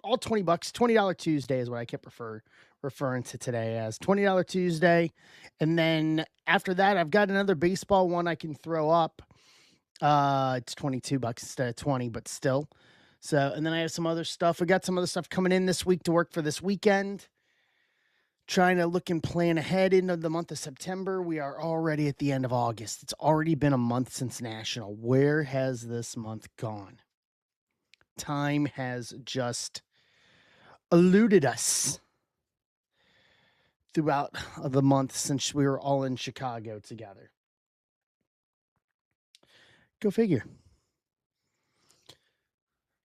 all $20. $20 Tuesday is what I kept referring to today as $20 Tuesday. And then after that, I've got another baseball one I can throw up. It's $22 instead of 20, but still. So, and then I have some other stuff. We got some other stuff coming in this week to work for this weekend. Trying to look and plan ahead into the month of September. We are already at the end of August. It's already been a month since National. Where has this month gone? Time has just eluded us throughout the month since we were all in Chicago together. Go figure.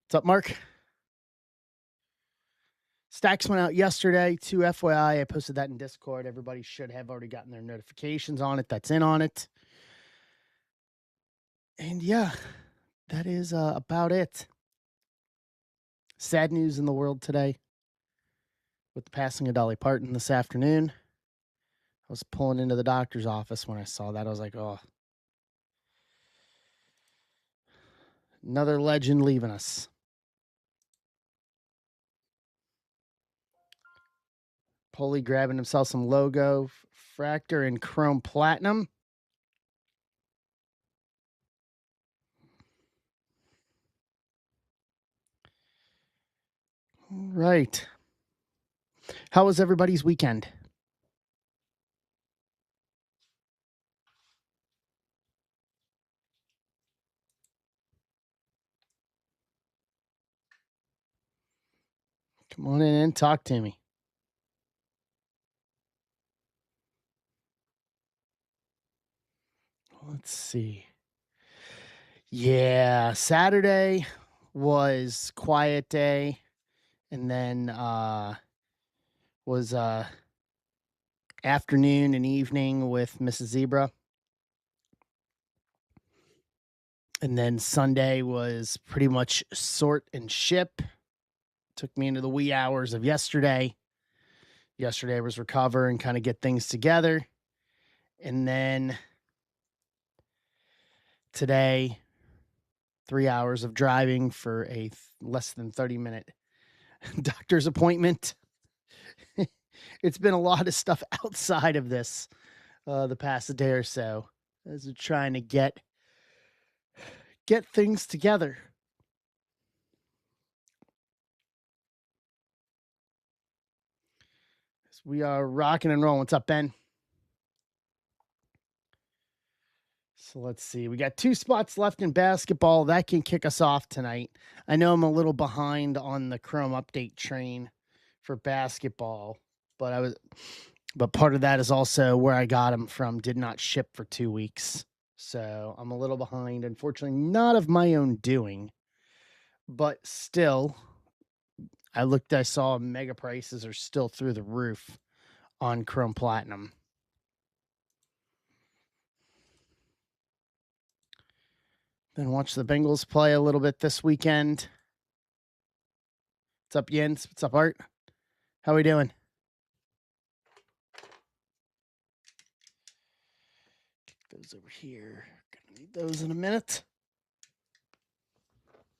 What's up, Mark? Stacks went out yesterday to FYI. I posted that in Discord. Everybody should have already gotten their notifications on it. That's in on it. And yeah, that is about it. Sad news in the world today with the passing of Dolly Parton this afternoon. I was pulling into the doctor's office when I saw that. I was like, oh, another legend leaving us. Polly grabbing himself some logo, Fractor, and Chrome Platinum. All right. How was everybody's weekend? Come on in and talk to me. Let's see. Yeah, Saturday was quiet day, and then was afternoon and evening with Mrs. Zebra. And then Sunday was pretty much sort and ship. Took me into the wee hours of yesterday. Yesterday was recover and kind of get things together. And then today, 3 hours of driving for a less than 30-minute doctor's appointment. It's been a lot of stuff outside of this the past day or so as we're trying to get things together. We are rocking and rolling. What's up, Ben? So let's see. We got 2 spots left in basketball. That can kick us off tonight. I know I'm a little behind on the Chrome update train for basketball, but part of that is also where I got them from. Did not ship for 2 weeks. So I'm a little behind. Unfortunately, not of my own doing, but still, I saw mega prices are still through the roof on Chrome Platinum. Then watch the Bengals play a little bit this weekend. What's up, Jens? What's up, Art? How we doing? Kick those over here. Gonna need those in a minute.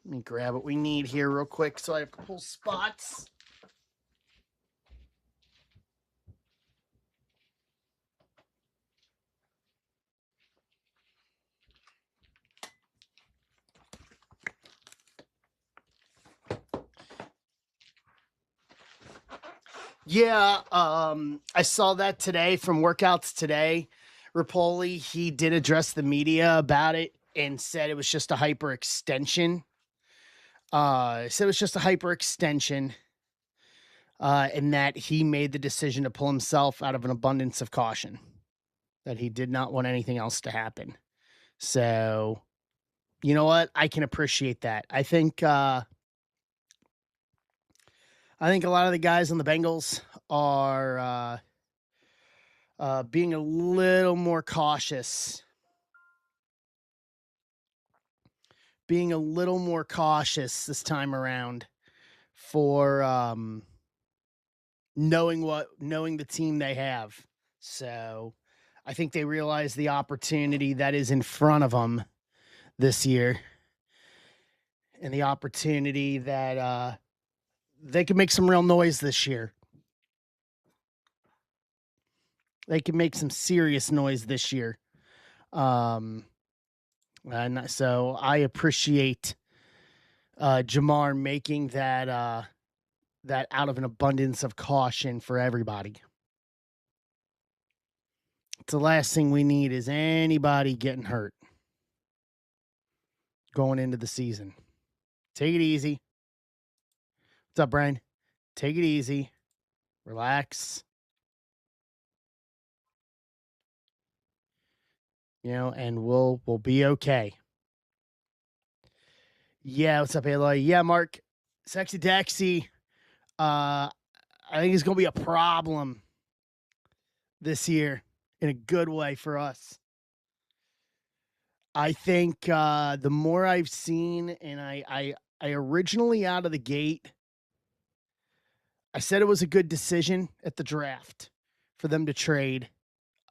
Let me grab what we need here real quick so I have to pull spots. Yeah, I saw that today from Workouts Today. Rapoli, he did address the media about it and said it was just a hyperextension. And that he made the decision to pull himself out of an abundance of caution, that he did not want anything else to happen. So, you know what? I can appreciate that. I think a lot of the guys on the Bengals are being a little more cautious. Being a little more cautious this time around for knowing the team they have. So I think they realize the opportunity that is in front of them this year, and the opportunity that they can make some real noise this year. They can make some serious noise this year. And so I appreciate Jamar making that that out of an abundance of caution for everybody. It's the last thing we need is anybody getting hurt going into the season. Take it easy. What's up, Brian? Take it easy. Relax. And we'll be okay. Yeah, what's up, Aloy? Yeah, Mark. Sexy Dexy. I think it's gonna be a problem this year in a good way for us. I think the more I've seen, and I originally out of the gate, I said it was a good decision at the draft for them to trade.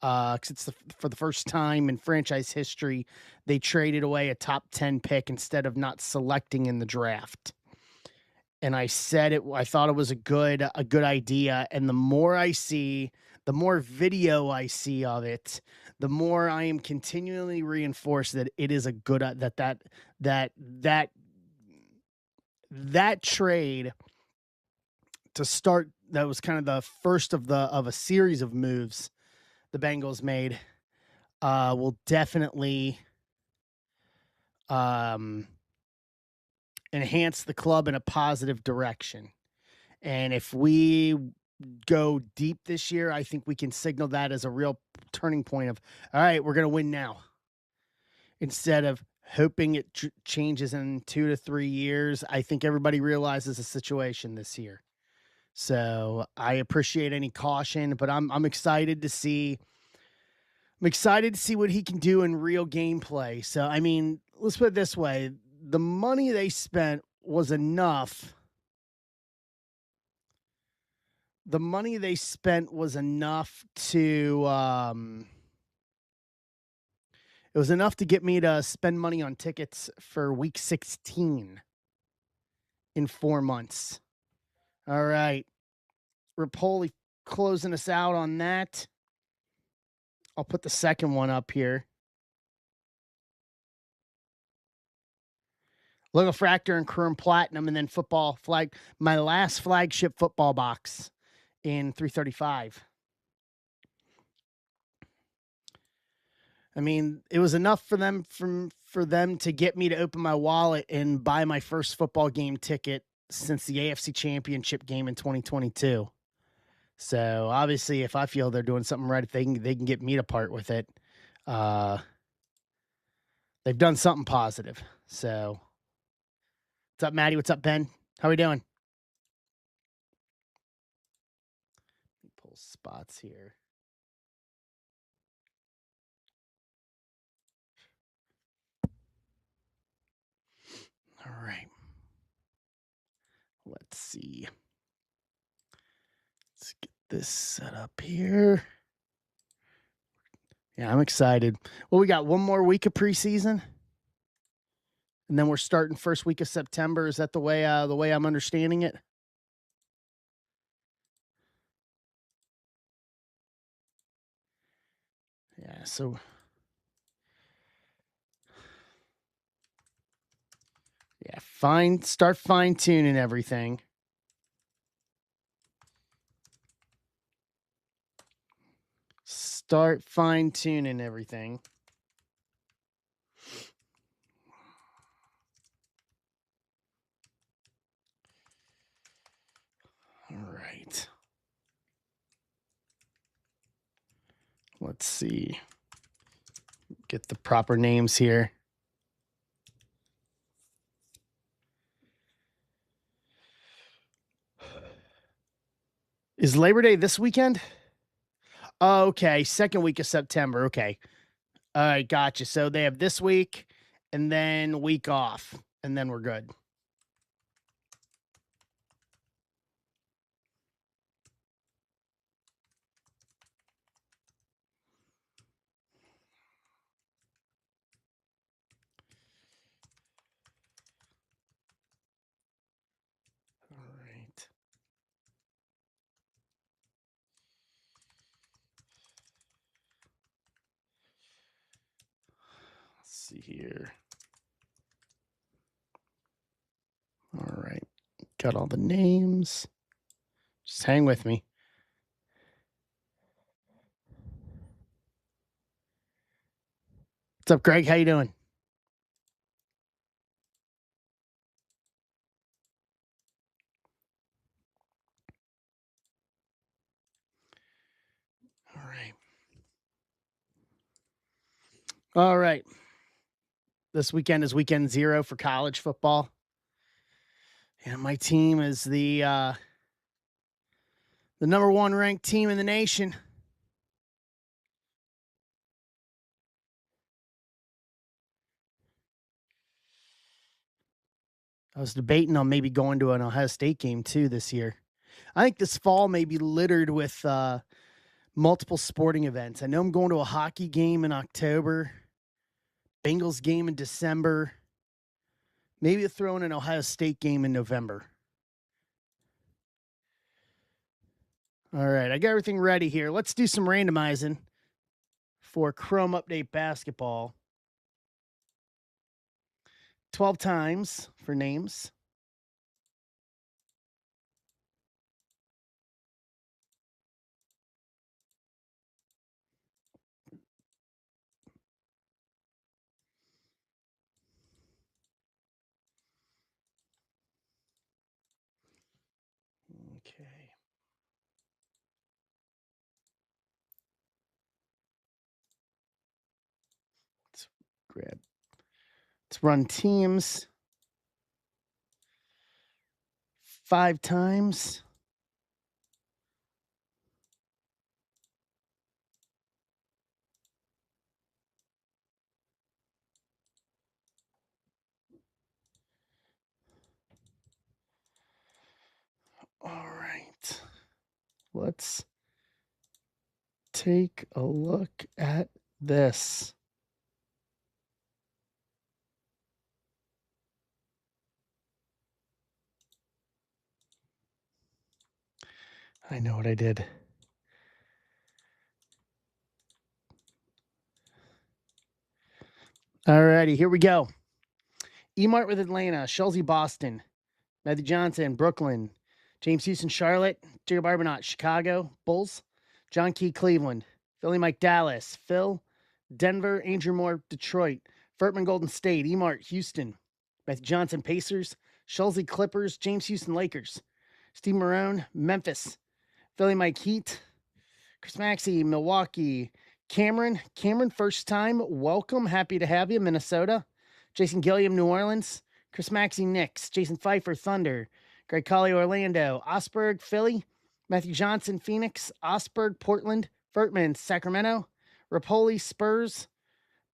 Because it's for the first time in franchise history, they traded away a top 10 pick instead of not selecting in the draft. And I said it. I thought it was a good idea. And the more I see, the more video I see of it, the more I am continually reinforced that it is a good that trade to start. That was kind of the first of a series of moves the Bengals made. Will definitely enhance the club in a positive direction. And if we go deep this year, I think we can signal that as a real turning point of, all right, we're going to win now. Instead of hoping it changes in 2 to 3 years, I think everybody realizes the situation this year. So I appreciate any caution, but I'm excited to see. I'm excited to see what he can do in real gameplay. So, I mean, let's put it this way. The money they spent was enough. The money they spent was enough to, it was enough to get me to spend money on tickets for week 16 in 4 months. All right. Rapoli closing us out on that. I'll put the second one up here. Logo Fractor and Chrome Platinum, and then football flag. My last flagship football box in 335. I mean, it was enough for them to get me to open my wallet and buy my first football game ticket since the AFC Championship game in 2022. So obviously, if I feel they're doing something right, if they can get me to part with it, they've done something positive. So, what's up, Maddie? What's up, Ben? How are we doing? Let me pull spots here. All right. Let's see. Let's get this set up here. Yeah, I'm excited. Well, we got one more week of preseason, and then we're starting first week of September. Is that the way I'm understanding it? Yeah. So. Yeah, start fine tuning everything. Start fine tuning everything. All right. Let's see. Get the proper names here. Is Labor Day this weekend? Oh, okay. Second week of September. Okay. All right. Gotcha. So they have this week and then week off, and then we're good. All right. see here. All right. Got all the names. Just hang with me. What's up, Greg? How you doing? All right. All right. This weekend is weekend 0 for college football. And my team is the number 1 ranked team in the nation. I was debating on maybe going to an Ohio State game too this year. I think this fall may be littered with multiple sporting events. I know I'm going to a hockey game in October, Bengals game in December, maybe throw in an Ohio State game in November. All right, I got everything ready here. Let's do some randomizing for Chrome Update Basketball. 12 times for names. Okay. Let's run teams 5 times. All right. Let's take a look at this. I know what I did. All righty, here we go. Emart with Atlanta, Schulze Boston, Matthew Johnson, Brooklyn, James Houston, Charlotte, Jacob Arbonot, Chicago, Bulls, John Key, Cleveland, Philly Mike, Dallas, Phil, Denver, Andrew Moore, Detroit, Furtman, Golden State, Emart, Houston, Matthew Johnson, Pacers, Schulze, Clippers, James Houston, Lakers, Steve Marone, Memphis, Philly Mike, Heat, Chris Maxey, Milwaukee, Cameron, first time, welcome, happy to have you, Minnesota, Jason Gilliam, New Orleans, Chris Maxey, Knicks, Jason Pfeiffer, Thunder, Greg Colley, Orlando, Osberg, Philly, Matthew Johnson, Phoenix, Osberg, Portland, Furtman, Sacramento, Rapoli, Spurs,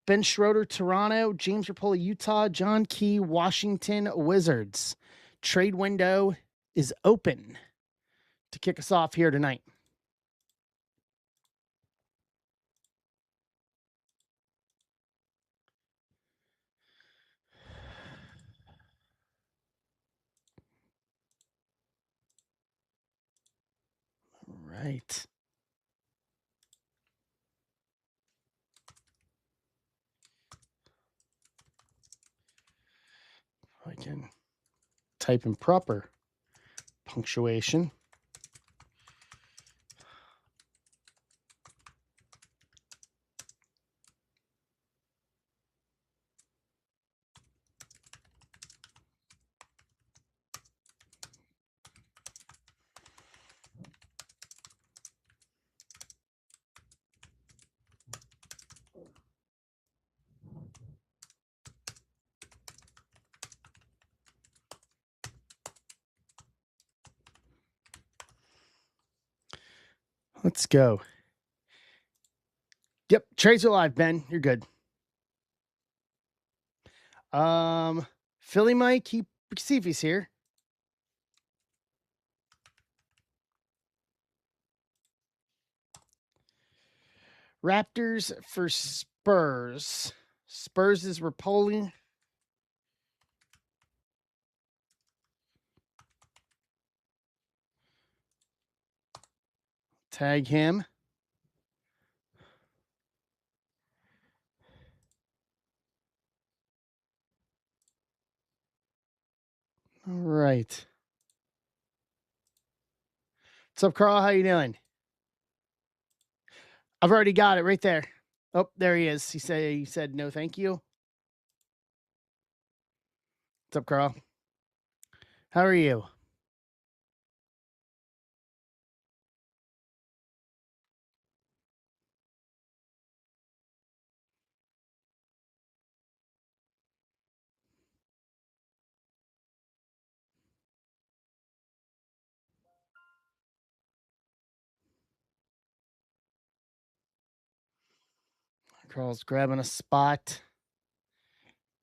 Ben Schroeder, Toronto, James Rapoli, Utah, John Key, Washington Wizards. Trade window is open to kick us off here tonight. Right. I can type in proper punctuation. Let's go. Yep, trades are live, Ben. You're good. Philly Mike, see if he's here. Raptors for Spurs. Spurs is Rapoli. Tag him. right. What's up, Carl? How you doing? I've already got it right there. Oh, there he is. He said no, thank you. What's up, Carl? How are you? Carl's grabbing a spot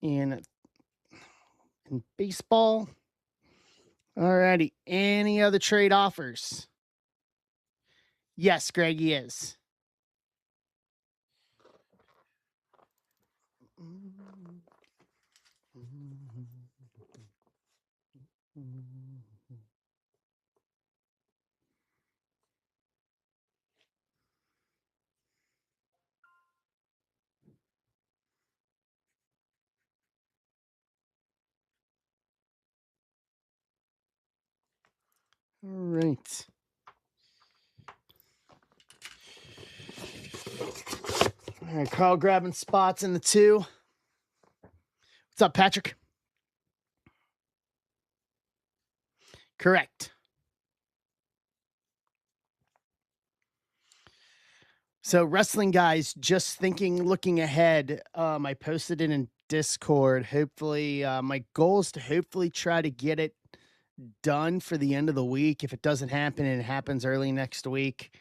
in baseball. Alrighty. Any other trade offers? Yes, Greg, he is. All right. All right, Carl grabbing spots in the 2. What's up, Patrick? Correct. So, wrestling guys, just looking ahead. I posted it in Discord. Hopefully, my goal is to hopefully try to get it done for the end of the week. If it doesn't happen and it happens early next week,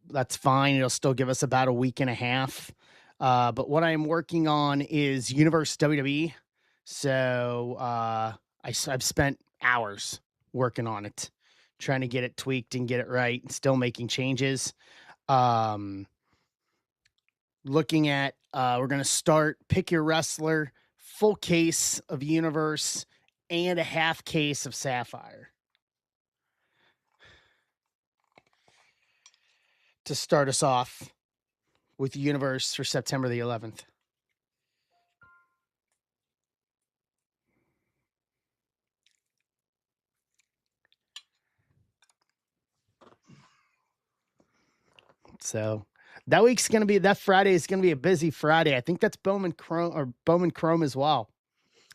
that's fine. It'll still give us about a week and a half. But what I'm working on is Universe WWE. So I've spent hours working on it, trying to get it tweaked and get it right, and still making changes. Looking at, we're going to start Pick Your Wrestler, full case of Universe, and a half case of Sapphire to start us off with Universe for September the 11th. So that Friday is going to be a busy Friday. I think that's Bowman Chrome as well.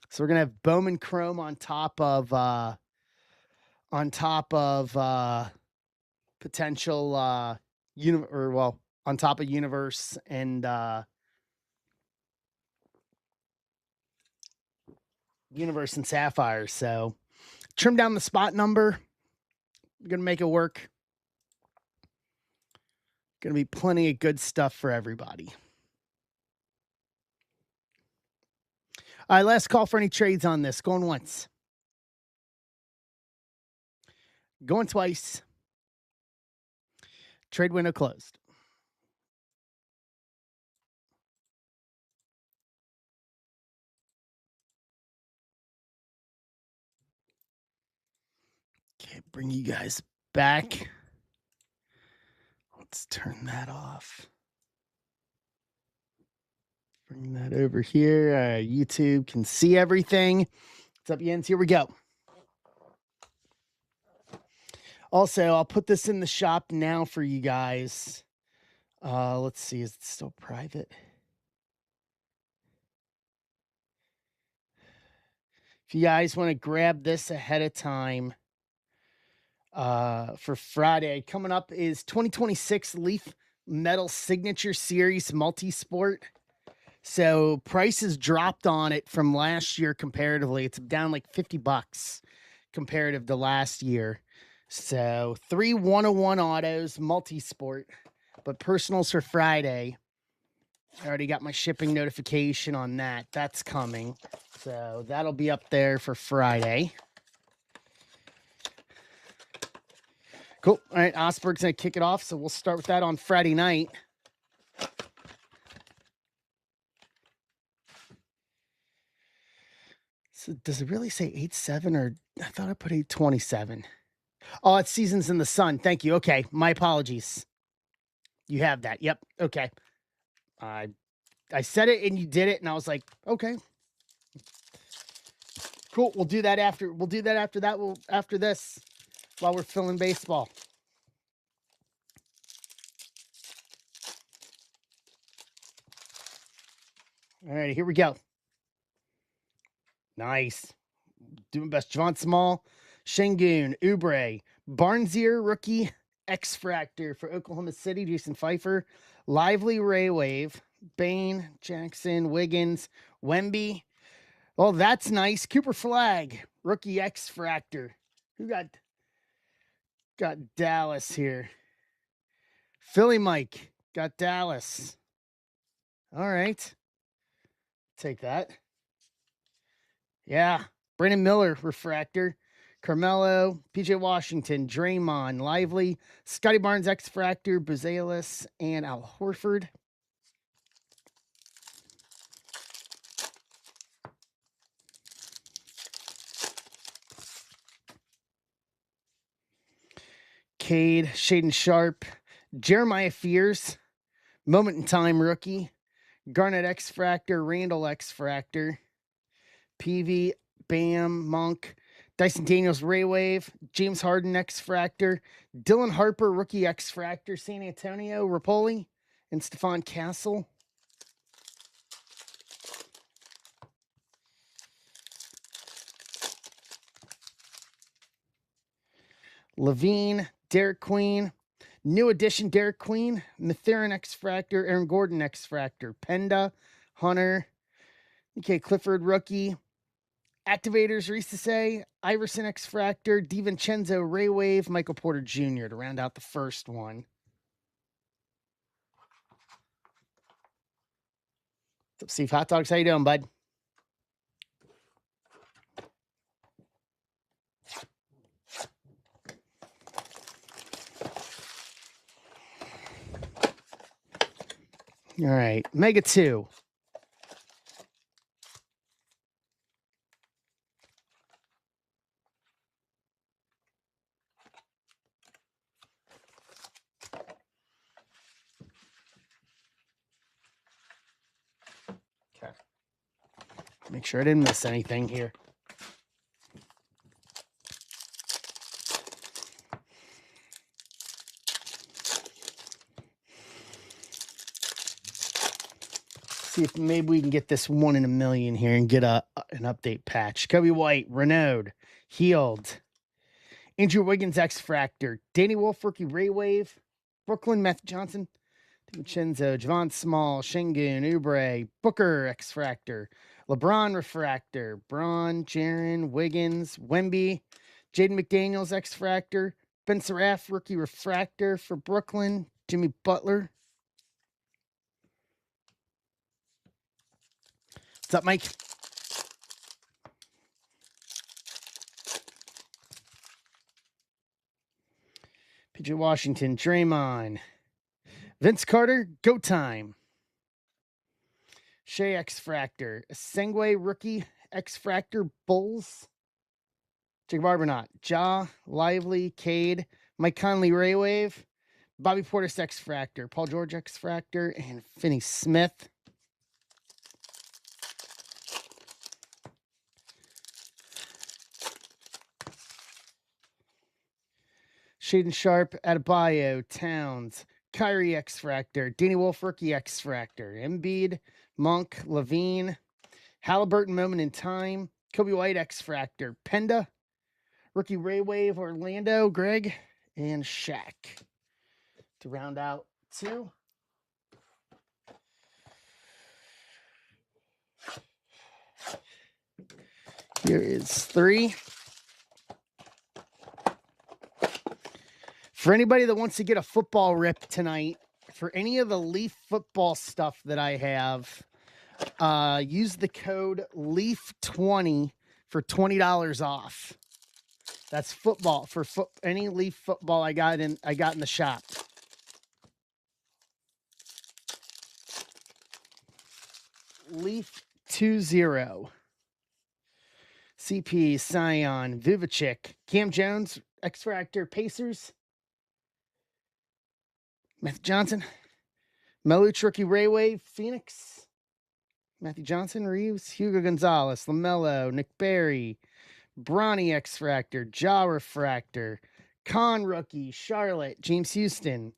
So we're going to have Bowman Chrome on top of potential on top of Universe and Universe and Sapphire. So trim down the spot number. We're going to make it work. Going to be plenty of good stuff for everybody. All right, last call for any trades on this. Going once. Going twice. Trade window closed. Okay, bring you guys back. Let's turn that off. Bring that over here. YouTube can see everything. What's up, Jens? Here we go. Also, I'll put this in the shop now for you guys. Let's see. Is it still private? If you guys want to grab this ahead of time for Friday, coming up is 2026 Leaf Metal Signature Series Multisport. So prices dropped on it from last year comparatively. It's down like $50 comparative to last year. So 3 101 autos, multi-sport, but personals for Friday. I already got my shipping notification on that. That's coming. So that'll be up there for Friday. Cool. All right, Osberg's going to kick it off. So we'll start with that on Friday night. So does it really say 8-7 or I thought I put 827? Oh, it's Seasons in the Sun. Thank you. Okay. My apologies. You have that. Yep. Okay. I said it and you did it and I was like, okay. Cool. We'll do that after. We'll do that after that. After this, while we're filling baseball. All right, here we go. Nice. Doing best. Javon Small, Şengün, Oubre, Barnsier, rookie, X-Fractor for Oklahoma City, Jason Pfeiffer, Lively, Ray Wave, Bain, Jackson, Wiggins, Wemby. Oh, that's nice. Cooper Flag, rookie X-Fractor. Who got Dallas here? Philly Mike got Dallas. All right. Take that. Yeah. Brandon Miller, refractor. Carmelo, PJ Washington, Draymond, Lively, Scotty Barnes, X-Fractor, Buzelis, and Al Horford. Cade, Shaden Sharp, Jeremiah Fears, Moment in Time rookie, Garnett X-Fractor, Randall X-Fractor, PV, Bam, Monk, Dyson Daniels, Ray Wave, James Harden, X-Fractor, Dylan Harper, rookie X-Fractor, San Antonio, Rapoli, and Stephon Castle. Levine, Derek Queen, new addition Derek Queen, Mathurin X-Fractor, Aaron Gordon X-Fractor, Penda, Hunter, okay, Clifford rookie, Activators, Reese, Iverson X-Fractor, DiVincenzo, Ray Wave, Michael Porter Jr. to round out the first one. What's up, Steve Hot Dogs? How you doing, bud? All right, Mega 2. Okay. Make sure I didn't miss anything here. See if maybe we can get this 1 in a million here and get an update patch. Kobe White, Renaud, Healed, Andrew Wiggins, X-Fractor, Danny Wolf, rookie, Ray Wave, Brooklyn, Meth Johnson, DiVincenzo, Javon Small, Şengün, Oubre, Booker, X-Fractor, LeBron, Refractor, Braun, Jaren, Wiggins, Wemby, Jaden McDaniels, X-Fractor, Ben Seraph, rookie, Refractor for Brooklyn, Jimmy Butler. What's up, Mike? PJ Washington, Draymond, Vince Carter, Go Time. Shea X-Fractor, Sengue, rookie, X-Fractor, Bulls. Jacob Arbonot, Ja, Lively, Cade, Mike Conley, Ray Wave, Bobby Portis, X-Fractor, Paul George, X-Fractor, and Finney Smith. Shaden Sharp, Adebayo, Towns, Kyrie X-Fractor, Danny Wolf, rookie X-Fractor, Embiid, Monk, Levine, Halliburton, Moment in Time, Kobe White, X-Fractor, Penda, rookie Ray Wave, Orlando, Greg, and Shaq to round out 2. Here is 3. For anybody that wants to get a football rip tonight, for any of the Leaf football stuff that I have, use the code LEAF20 for $20 off. That's football for any Leaf football I got in the shop. Leaf20. CP, Scion, Vivacek, Cam Jones, X-Fractor, Pacers, Meth Johnson, Meluch, rookie, Ray Wave, Phoenix, Matthew Johnson, Reeves, Hugo Gonzalez, LaMelo, Nick Berry, Bronny X-Fractor, Ja Refractor, Con Rookie, Charlotte, James Houston,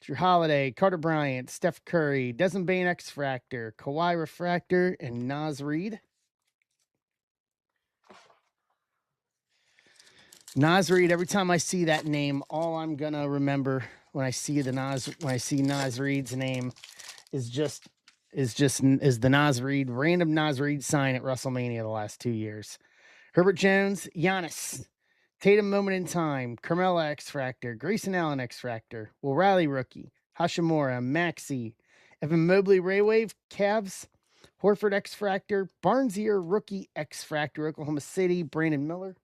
Drew Holiday, Carter Bryant, Steph Curry, Desmond Bain X-Fractor, Kawhi Refractor, and Naz Reid. Naz Reid, every time I see that name, all I'm gonna remember when I see Naz Reid's name is the Naz Reid, random Naz Reid sign at WrestleMania the last 2 years. Herbert Jones, Giannis, Tatum Moment in Time, Carmella X-Fractor, Grayson Allen X-Fractor, Will Riley Rookie, Hashimura, Maxey, Evan Mobley Raywave, Cavs, Horford X-Fractor, Barnsier Rookie X-Fractor, Oklahoma City, Brandon Miller.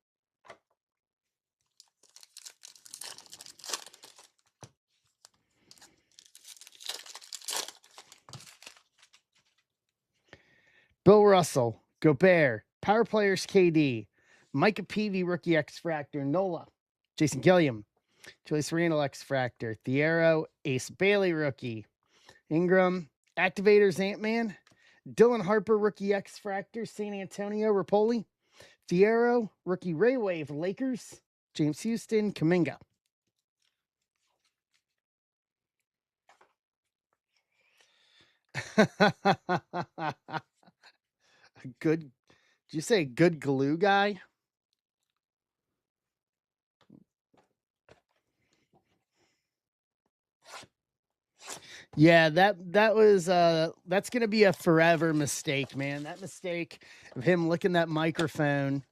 Bill Russell, Gobert, Power Players KD, Micah Peavy Rookie X-Fractor, Nola, Jason Gilliam, Julius Randle X-Fractor, Thiero, Ace Bailey Rookie, Ingram, Activators Ant-Man, Dylan Harper Rookie X-Fractor, San Antonio, Rapoli, Thiero, Rookie Raywave, Lakers, James Houston, Kuminga. Good, did you say good glue guy? Yeah, that was that's gonna be a forever mistake, man. That mistake of him licking that microphone,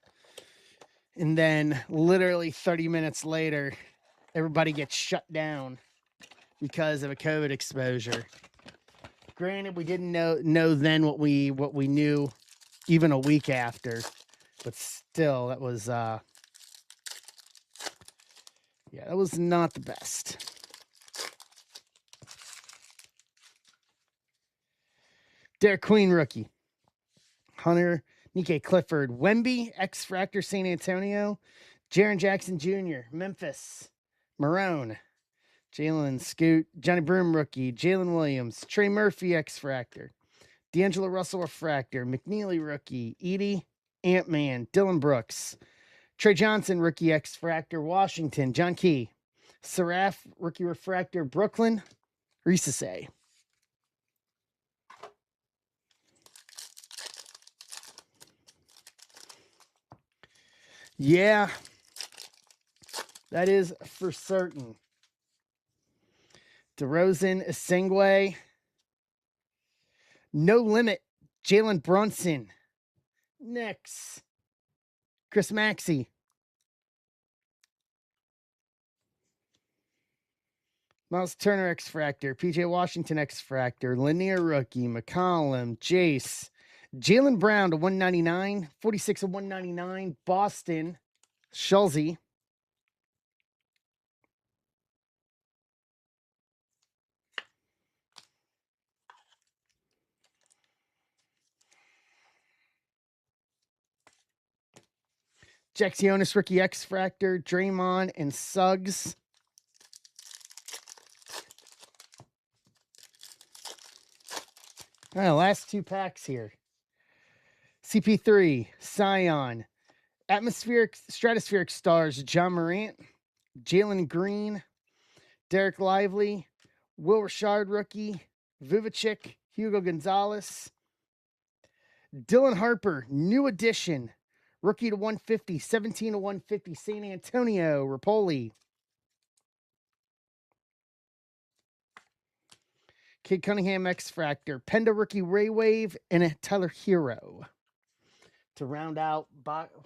and then literally 30 minutes later, everybody gets shut down because of a COVID exposure. Granted, we didn't know then what we knew even a week after, but still, that was that was not the best. Derek Queen Rookie, Hunter, Nike Clifford, Wemby, X-Fractor San Antonio, Jaren Jackson Jr., Memphis, Marone, Jalen Scoot, Johnny Broom Rookie, Jalen Williams, Trey Murphy X-Fractor, D'Angelo Russell Refractor, McNeely Rookie, Edie, Ant-Man, Dylan Brooks, Trey Johnson Rookie X-Fractor, Washington, John Key, Seraph Rookie Refractor, Brooklyn, Risase. Yeah, that is for certain. DeRozan, Asengwe, No Limit, Jalen Brunson, Knicks, Chris Maxey, Miles Turner X-Fractor, PJ Washington X-Fractor, Lanier Rookie, McCollum, Jace, Jaylen Brown to 199, 46 of 199, Boston, Schulze, Jaxionis Rookie X-Fractor, Draymond, and Suggs. All right, last 2 packs here. CP3, Scion, Stratospheric Stars, John Morant, Jalen Green, Derek Lively, Will Richard Rookie, Vuvicic, Hugo Gonzalez, Dylan Harper, New Edition, Rookie to 150, 17 to 150, San Antonio, Rapoli. Kid Cunningham X-Fractor, Penda Rookie Raywave, and a Tyler Hero to round out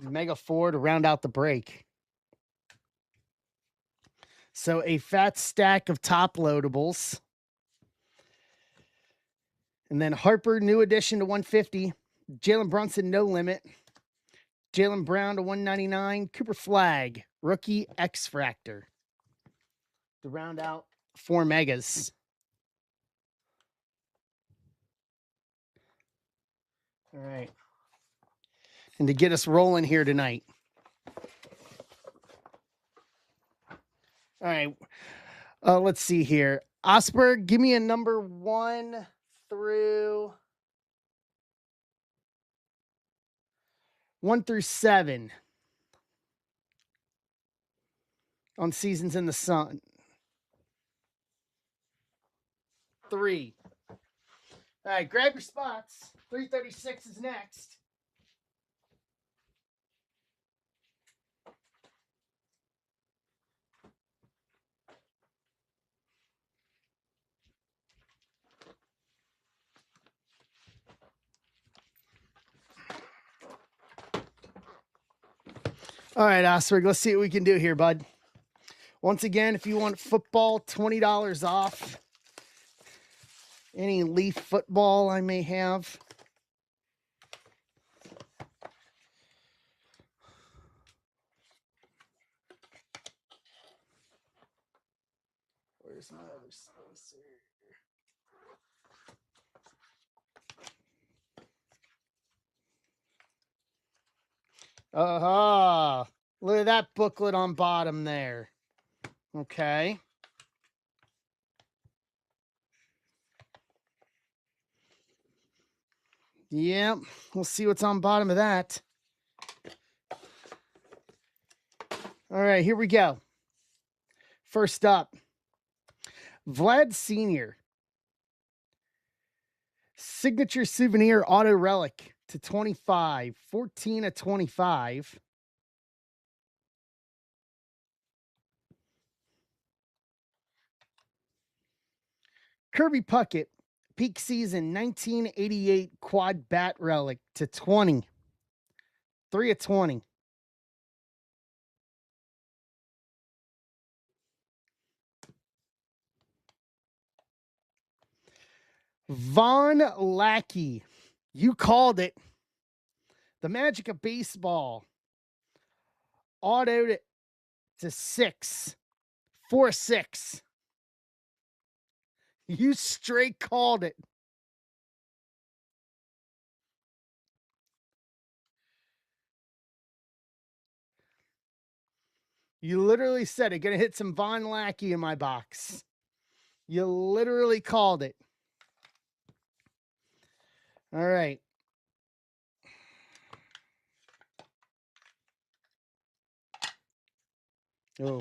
Mega 4 to round out the break. So a fat stack of top loadables. And then Harper, New Edition to 150. Jalen Brunson, No Limit. Jaylen Brown to 199. Cooper Flagg, Rookie X-Fractor to round out 4 megas. All right. And to get us rolling here tonight. All right. Let's see here. Osberg, give me a number 1 through 1 through 7 on Seasons in the Sun. 3. All right, grab your spots. 336 is next. All right, Osberg, let's see what we can do here, bud. Once again, if you want football, $20 off. Any Leaf football I may have. Where's my other spacer? Aha! Look at that booklet on bottom there. Okay. Yep, we'll see what's on bottom of that. All right, here we go. First up, Vlad Sr. Signature Souvenir Auto Relic to 25. 14 of 25. Kirby Puckett, peak season 1988 quad bat relic to 20. 3 of 20. Von Lackey, you called it. The Magic of Baseball. Autoed to 6. 4-6. You straight called it. You literally said it. Gonna hit some Von Lackey in my box. You literally called it. All right. Oh,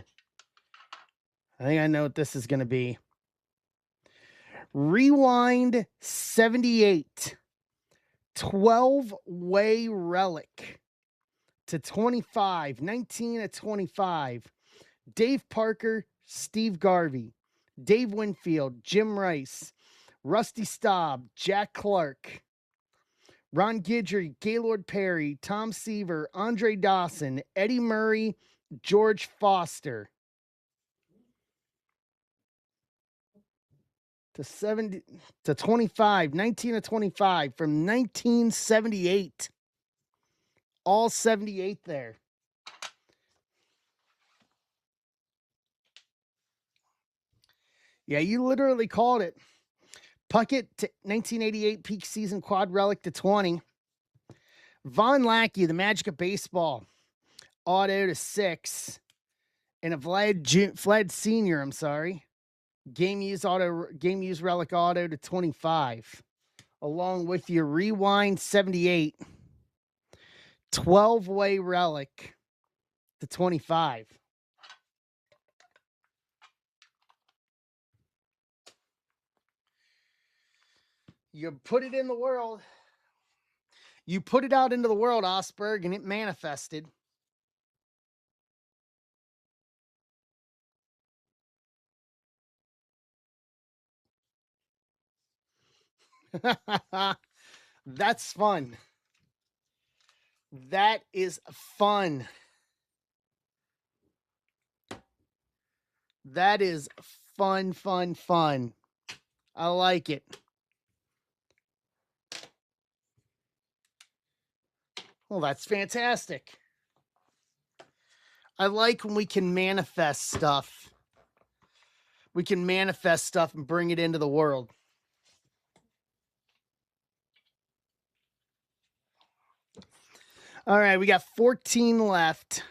I think I know what this is going to be. Rewind 78. 12-way relic to 25. 19 of 25. Dave Parker, Steve Garvey, Dave Winfield, Jim Rice, Rusty Staub, Jack Clark, Ron Guidry, Gaylord Perry, Tom Seaver, Andre Dawson, Eddie Murray, George Foster. To 25, 19 of 25 from 1978. All 78 there. Yeah, you literally called it. Puckett to 1988 peak season quad relic to 20. Von Lackey, the Magic of Baseball, auto to 6. And a Vlad Sr., I'm sorry. Game use relic auto to 25. Along with your Rewind 78. 12-way relic to 25. You put it in the world. You put it out into the world, Osberg, and it manifested. That's fun. That is fun. That is fun, fun, fun. I like it. Well, that's fantastic. I like when we can manifest stuff. We can manifest stuff and bring it into the world. All right, we got 14 left.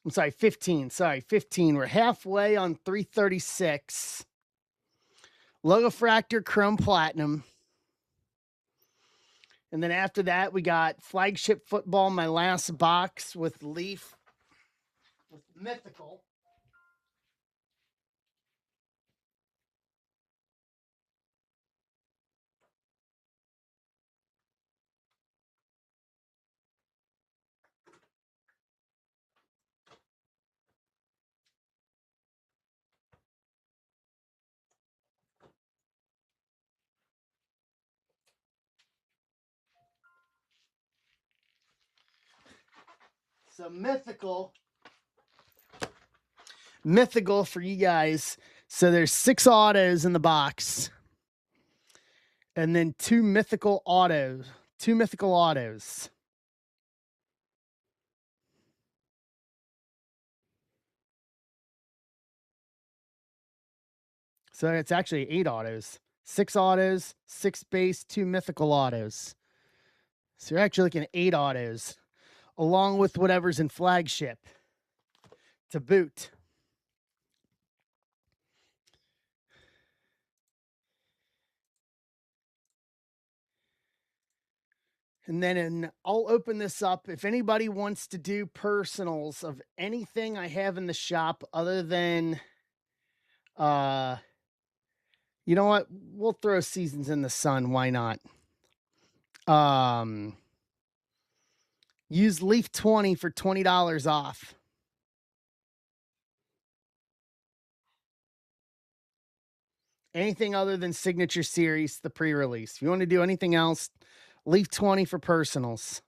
I'm sorry, 15. 15. We're halfway on 336. Logofractor Chrome Platinum. And then after that, we got Flagship Football, my last box with Leaf, with Mythical. So mythical for you guys. So there's 6 autos in the box. And then 2 mythical autos. So it's actually 8 autos. 6 autos, 6 base, 2 mythical autos. So you're actually looking at 8 autos, along with whatever's in Flagship to boot. And then I'll open this up. If anybody wants to do personals of anything I have in the shop other than, you know what? We'll throw Seasons in the Sun. Why not? Use Leaf 20 for $20 off. Anything other than Signature Series, the pre-release. If you want to do anything else, Leaf 20 for personals.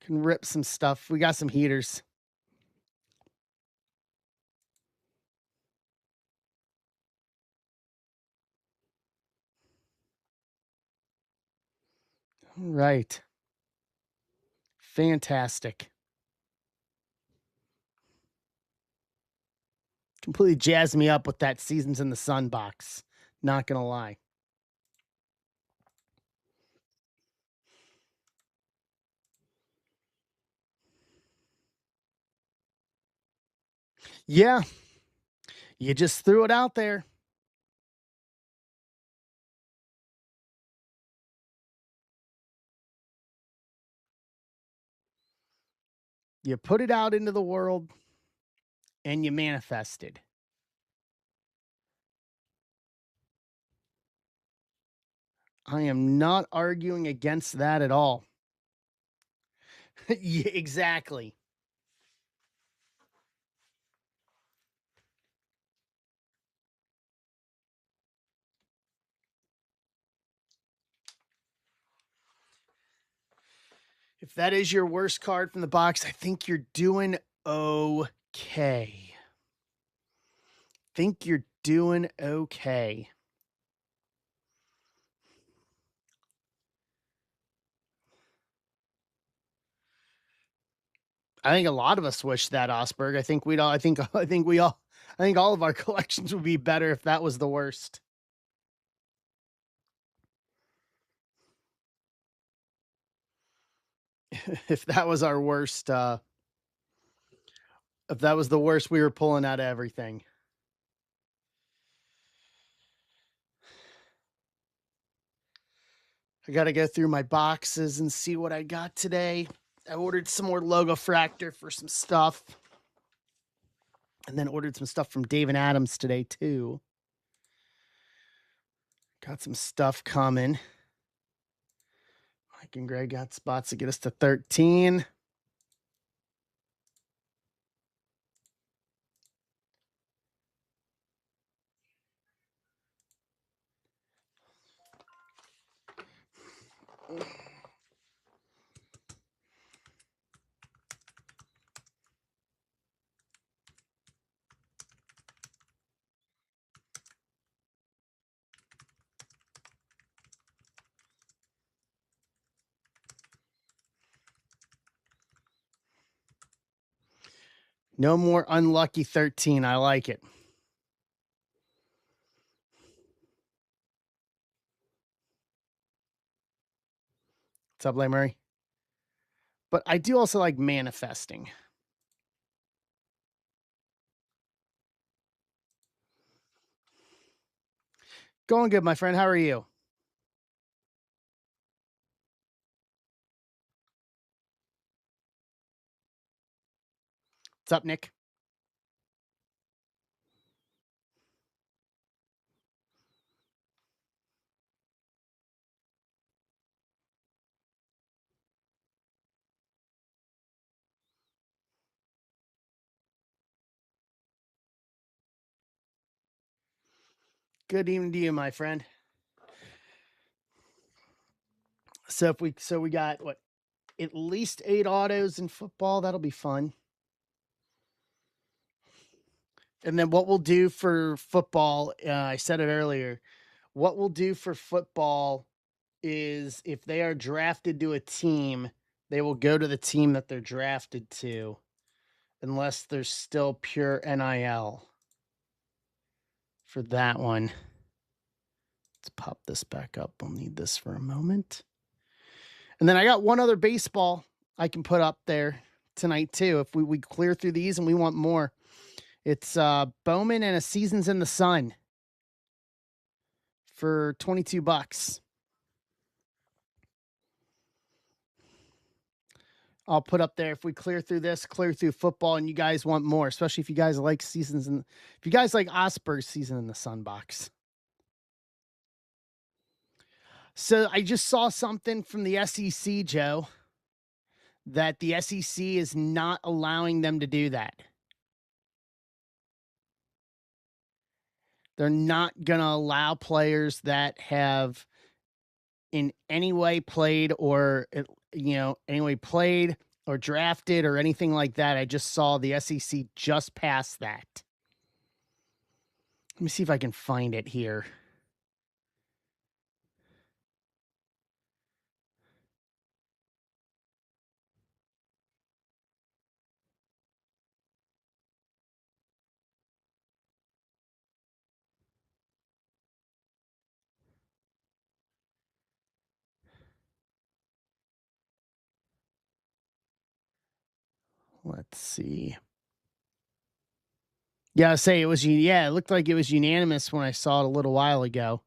Can rip some stuff. We got some heaters. All right. Fantastic. Completely jazzed me up with that Seasons in the Sun box. Not going to lie. Yeah. You just threw it out there. You put it out into the world and you manifested. I am not arguing against that at all. Yeah, exactly. If that is your worst card from the box, I think you're doing okay. Think you're doing okay. I think a lot of us wish that, Osberg. I think we'd all. I think all of our collections would be better if that was the worst. If that was our worst, if that was the worst we were pulling out of everything. I got to go through my boxes and see what I got today. I ordered some more Logo Fractor for some stuff. And then ordered some stuff from Dave and Adams today, too. Got some stuff coming. Mike and Greg got spots to get us to 13. No more unlucky 13. I like it. What's up, Murray? But I do also like manifesting. Going good, my friend. How are you? What's up, Nick? Good evening to you, my friend. So we got what, at least 8 autos in football. That'll be fun. And then what we'll do for football, I said it earlier. What we'll do for football is if they are drafted to a team, they will go to the team that they're drafted to, unless there's still pure NIL for that one. Let's pop this back up. We'll need this for a moment. And then I got one other baseball I can put up there tonight too. If we clear through these and we want more, it's Bowman and a Seasons in the Sun for $22. I'll put up there if we clear through this, clear through football, and you guys want more, especially if you guys like Seasons and if you guys like Osberg's Season in the Sun box. So I just saw something from the SEC, Joe, that the SEC is not allowing them to do that. They're not going to allow players that have in any way played or, anyway played or drafted or anything like that. I just saw the SEC just passed that. Let me see if I can find it here. Let's see. Yeah, it was, it looked like it was unanimous when I saw it a little while ago.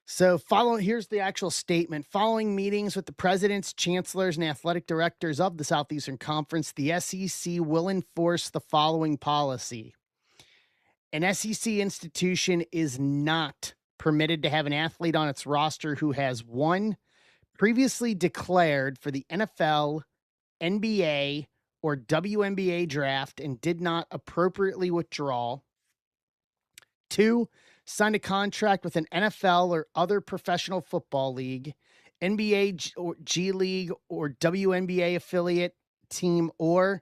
So here's the actual statement. Following meetings with the presidents, chancellors, and athletic directors of the Southeastern Conference, the SEC will enforce the following policy. An SEC institution is not permitted to have an athlete on its roster who has, 1, previously declared for the NFL, NBA, or WNBA draft and did not appropriately withdraw. 2, signed a contract with an NFL or other professional football league, NBA or G League or WNBA affiliate team, or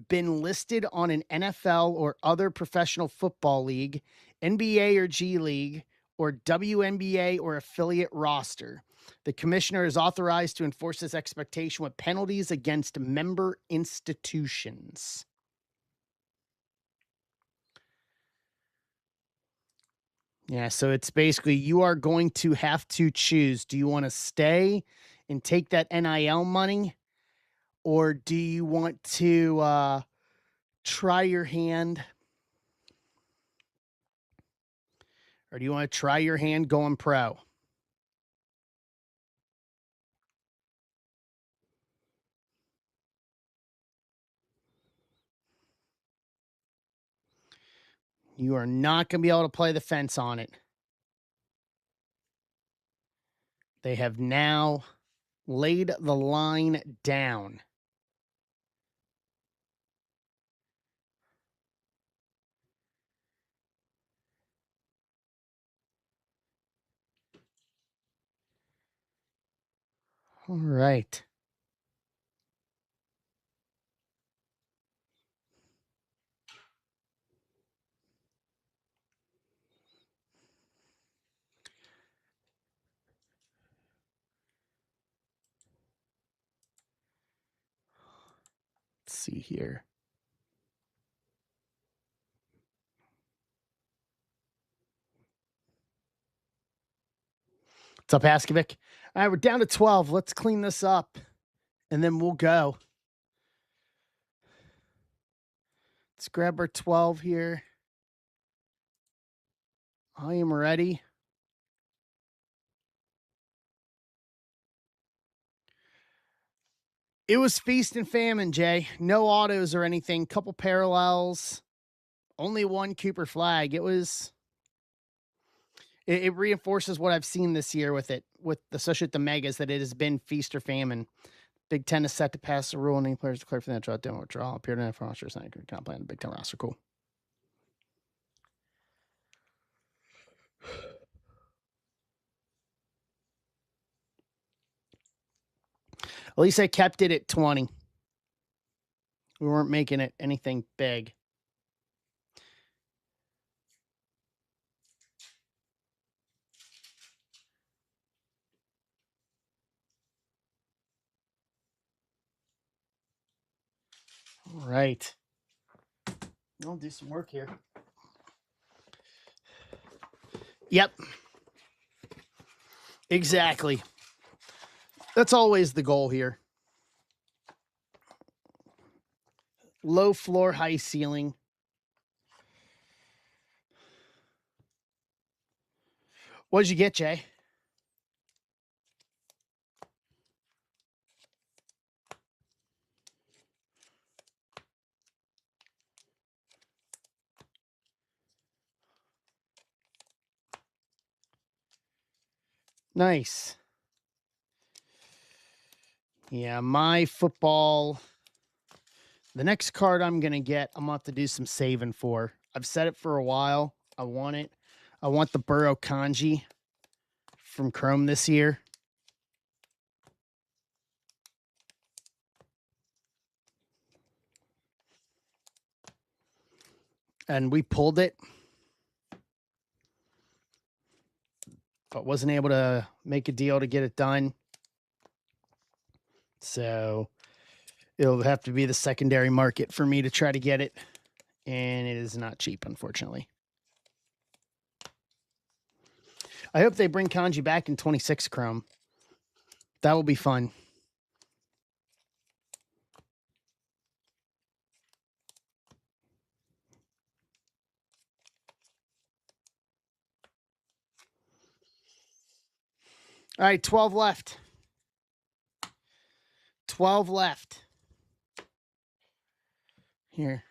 been listed on an NFL or other professional football league, NBA or G League, or WNBA or affiliate roster. The commissioner is authorized to enforce this expectation with penalties against member institutions. Yeah, so it's basically you are going to have to choose. Do you want to stay and take that NIL money, or do you want to try your hand? Or do you want to try your hand going pro? You are not going to be able to play the fence on it. They have now laid the line down. All right. Let's see here. What's up, Askovic? All right, we're down to 12. Let's clean this up, and then we'll go. Let's grab our 12 here. I am ready. It was feast and famine, Jay. No autos or anything. Couple parallels. Only one Cooper flag. It reinforces what I've seen this year with it, especially with the megas, that it has been feast or famine. Big Ten is set to pass the rule, and any players declared for that draw don't withdraw. Appeared in that roster, it's not going to play on the Big Ten roster. Cool. At least I kept it at 20. We weren't making it anything big. All right. I'll do some work here. Yep. Exactly. That's always the goal here. Low floor, high ceiling. What did you get, Jay? Nice. Yeah, my football. The next card I'm going to get, I'm going to have to do some saving for. I've said it for a while. I want it. I want the Burrow Kanji from Chrome this year. And we pulled it, but wasn't able to make a deal to get it done. So it'll have to be the secondary market for me to try to get it. And it is not cheap, unfortunately. I hope they bring Kanji back in 26 Chrome. That will be fun. All right, 12 left. 12 left. Here.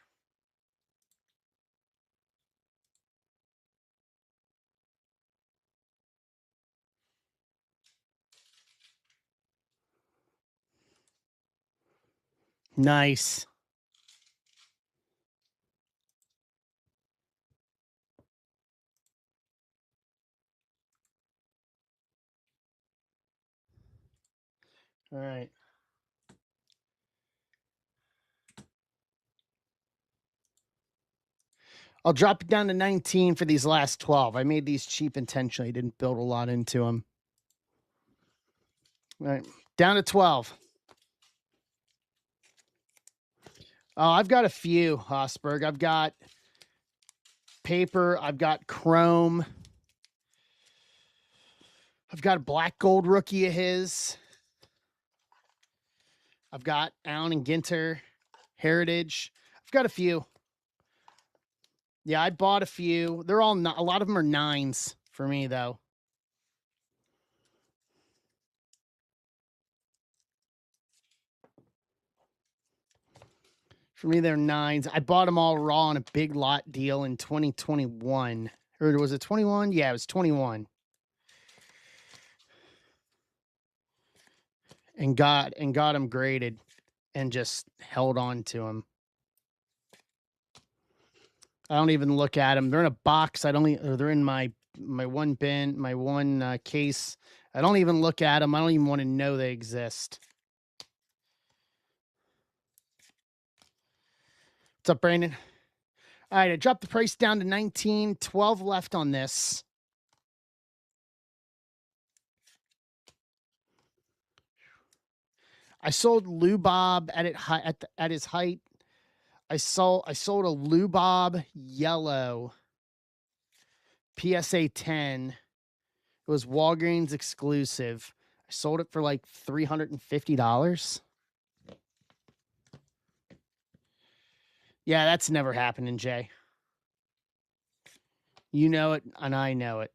Nice. All right. I'll drop it down to 19 for these last 12. I made these cheap intentionally. Didn't build a lot into them. All right. Down to 12. Oh, I've got a few, Hosberg. I've got paper. I've got Chrome. I've got a black gold rookie of his. I've got Allen and Ginter, Heritage. I've got a few. Yeah, I bought a few. They're all not, a lot of them are 9s for me, though. For me, they're 9s. I bought them all raw on a big lot deal in 2021. Or was it 21? Yeah, it was 21. And got them graded and just held on to them. I don't even look at them. They're in a box. They're in my one bin, my one case. I don't even look at them. I don't even want to know they exist. What's up, Brandon? All right, I dropped the price down to 19, 12 left on this. I sold Lou Bob at his height. I sold a Lou Bob yellow PSA 10. It was Walgreens exclusive. I sold it for like $350. Yeah, that's never happening, Jay. You know it, and I know it.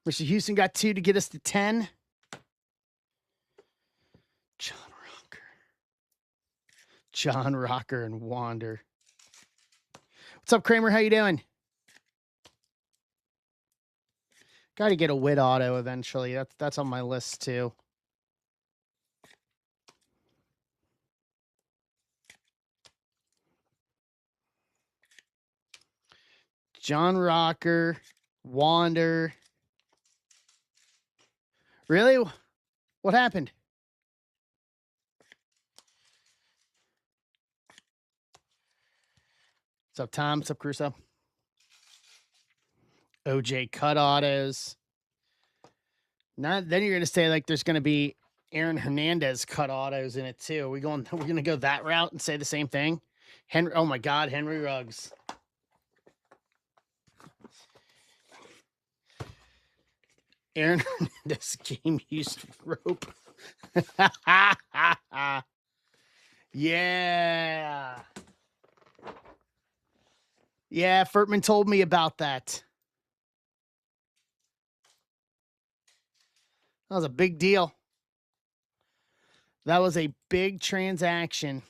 Mr. Houston got 2 to get us to 10. John Rocker and Wander. What's up, Kramer? How you doing? Got to get a Witt auto eventually. That's on my list too. John Rocker, Wander. Really? What happened? What's up, Tom? What's up, Crusoe? OJ cut autos. Not then you're gonna say like there's gonna be Aaron Hernandez cut autos in it too. We're gonna go that route and say the same thing. Henry, oh my God, Henry Ruggs. Aaron Hernandez game used rope. Yeah. Yeah, Furtman told me about that. That was a big deal. That was a big transaction.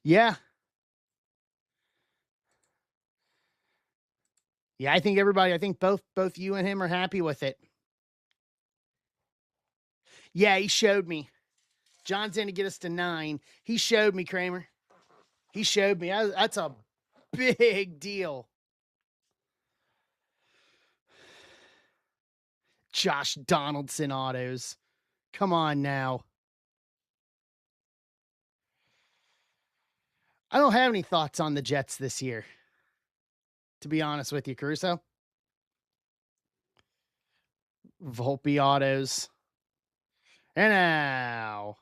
Yeah. Yeah, I think both you and him are happy with it. Yeah, he showed me. John's in to get us to 9. He showed me, Kramer. He showed me. That's a big deal. Josh Donaldson autos. Come on now. I don't have any thoughts on the Jets this year, to be honest with you, Caruso. Volpe autos. And now,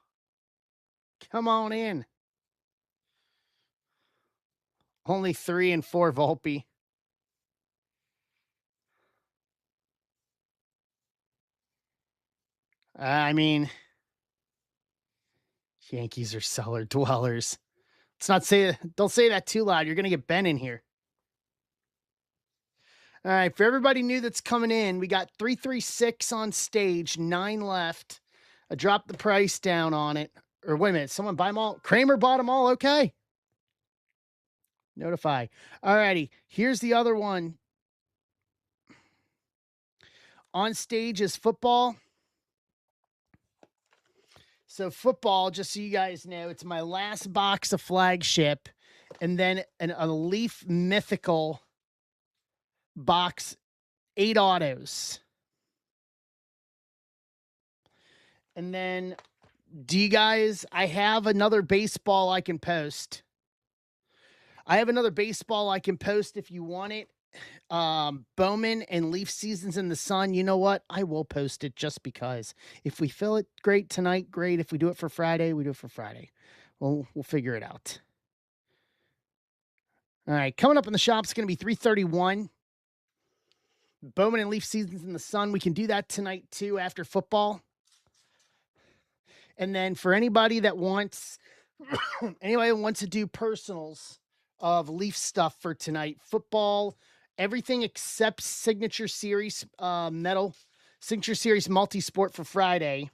come on in. Only 3 and 4 Volpe. I mean, Yankees are cellar dwellers. Don't say that too loud. You're going to get Ben in here. All right, for everybody new that's coming in, we got 336 on stage, 9 left. I dropped the price down on it. Or wait a minute, someone buy them all? Kramer bought them all, okay. Notify. All righty, here's the other one. On stage is football. So football, just so you guys know, it's my last box of flagship, and then a Leaf Mythical box, 8 autos. And then, do you guys, I have another baseball I can post. If you want it. Bowman and Leaf Seasons in the Sun. You know what? I will post it just because. If we fill it, great tonight, great. If we do it for Friday, we do it for Friday. We'll figure it out. All right, coming up in the shop is going to be 331. Bowman and Leaf Seasons in the Sun. We can do that tonight too after football. And then for anybody that wants to do personals of Leaf stuff for tonight, football, everything except Signature Series metal, Signature Series multi-sport for Friday.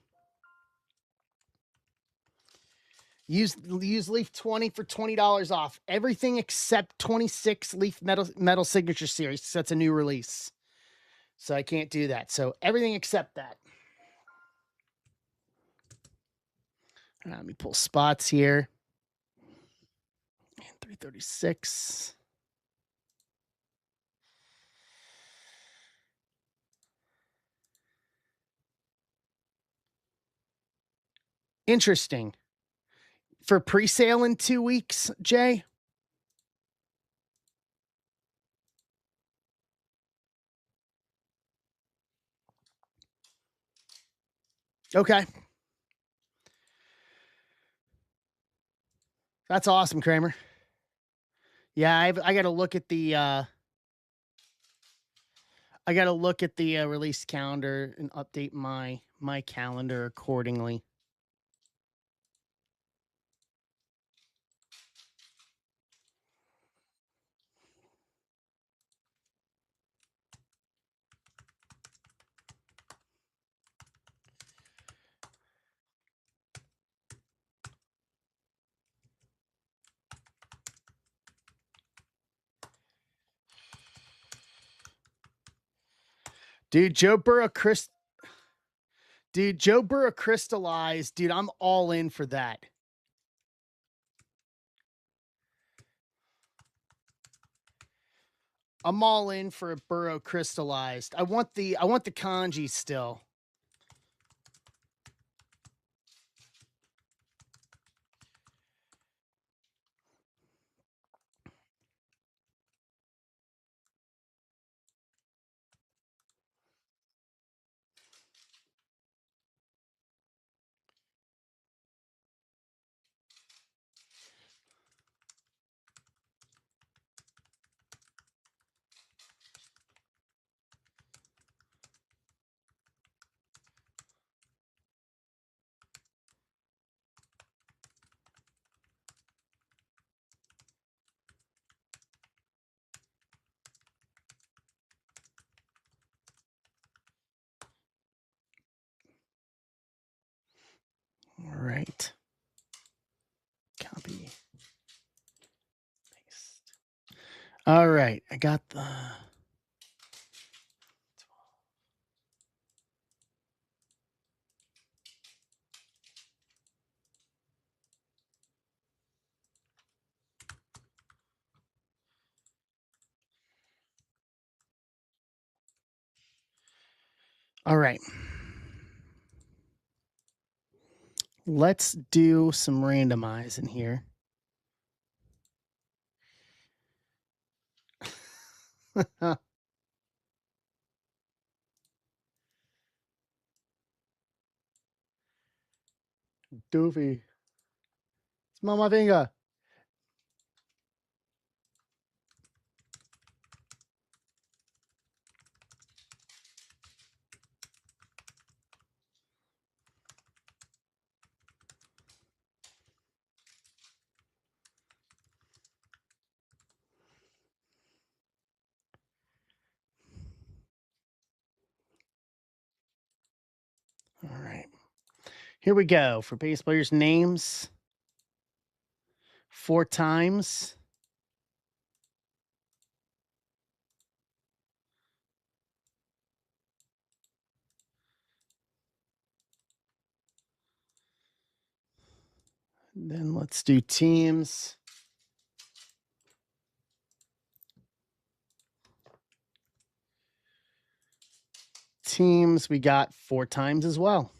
Use Leaf 20 for $20 off. Everything except 26 Leaf metal Signature Series. That's a new release. So I can't do that. So everything except that. Let me pull spots here. 336. Interesting. For pre-sale in 2 weeks, Jay? Okay. That's awesome, Kramer. Yeah, I got to look at the release calendar and update my calendar accordingly. Dude, Joe Burrow crystallized. Dude, I'm all in for that. I'm all in for a Burrow crystallized. I want the kanji still. All right. Copy. Paste. All right. I got the. All right. Let's do some randomizing here. Doofy. Smell my finger. All right. Here we go for base players' names. 4 times. And then let's do teams. Teams we got 4 times as well.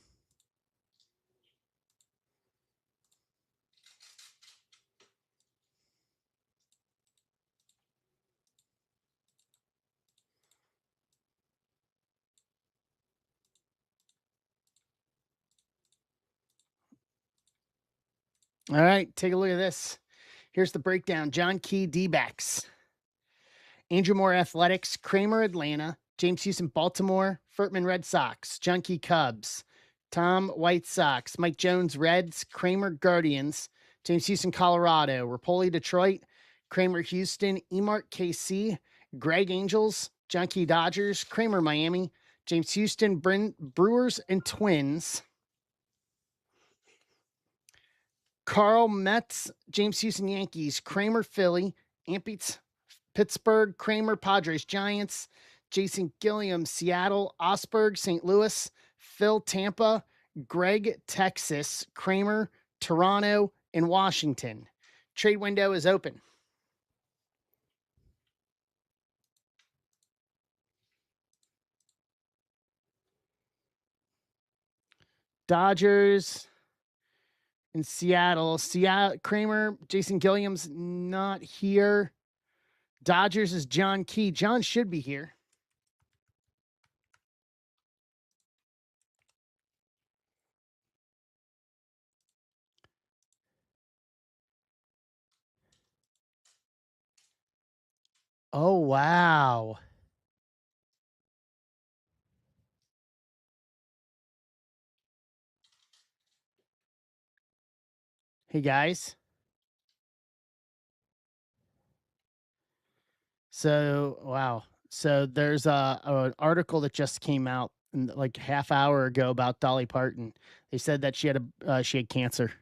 All right, take a look at this. Here's the breakdown. John Key, D-backs. Andrew Moore, Athletics. Kramer, Atlanta. James Houston, Baltimore. Furtman, Red Sox. John Key, Cubs. Tom, White Sox. Mike Jones, Reds. Kramer, Guardians. James Houston, Colorado. Rapoli, Detroit. Kramer, Houston. Emart, KC. Greg, Angels. John Key, Dodgers. Kramer, Miami. James Houston, Brewers and Twins. Carl, Mets. James Houston, Yankees. Kramer, Philly. Ampetes, Pittsburgh. Kramer, Padres, Giants. Jason Gilliam, Seattle. Osberg, St. Louis. Phil, Tampa. Greg, Texas. Kramer, Toronto, and Washington. Trade window is open. Dodgers in Seattle. Kramer, Jason Gilliam's not here. Dodgers is John Key. John should be here. Oh, wow. Hey, guys. So, wow. So there's an article that just came out like half hour ago about Dolly Parton. They said that she had cancer.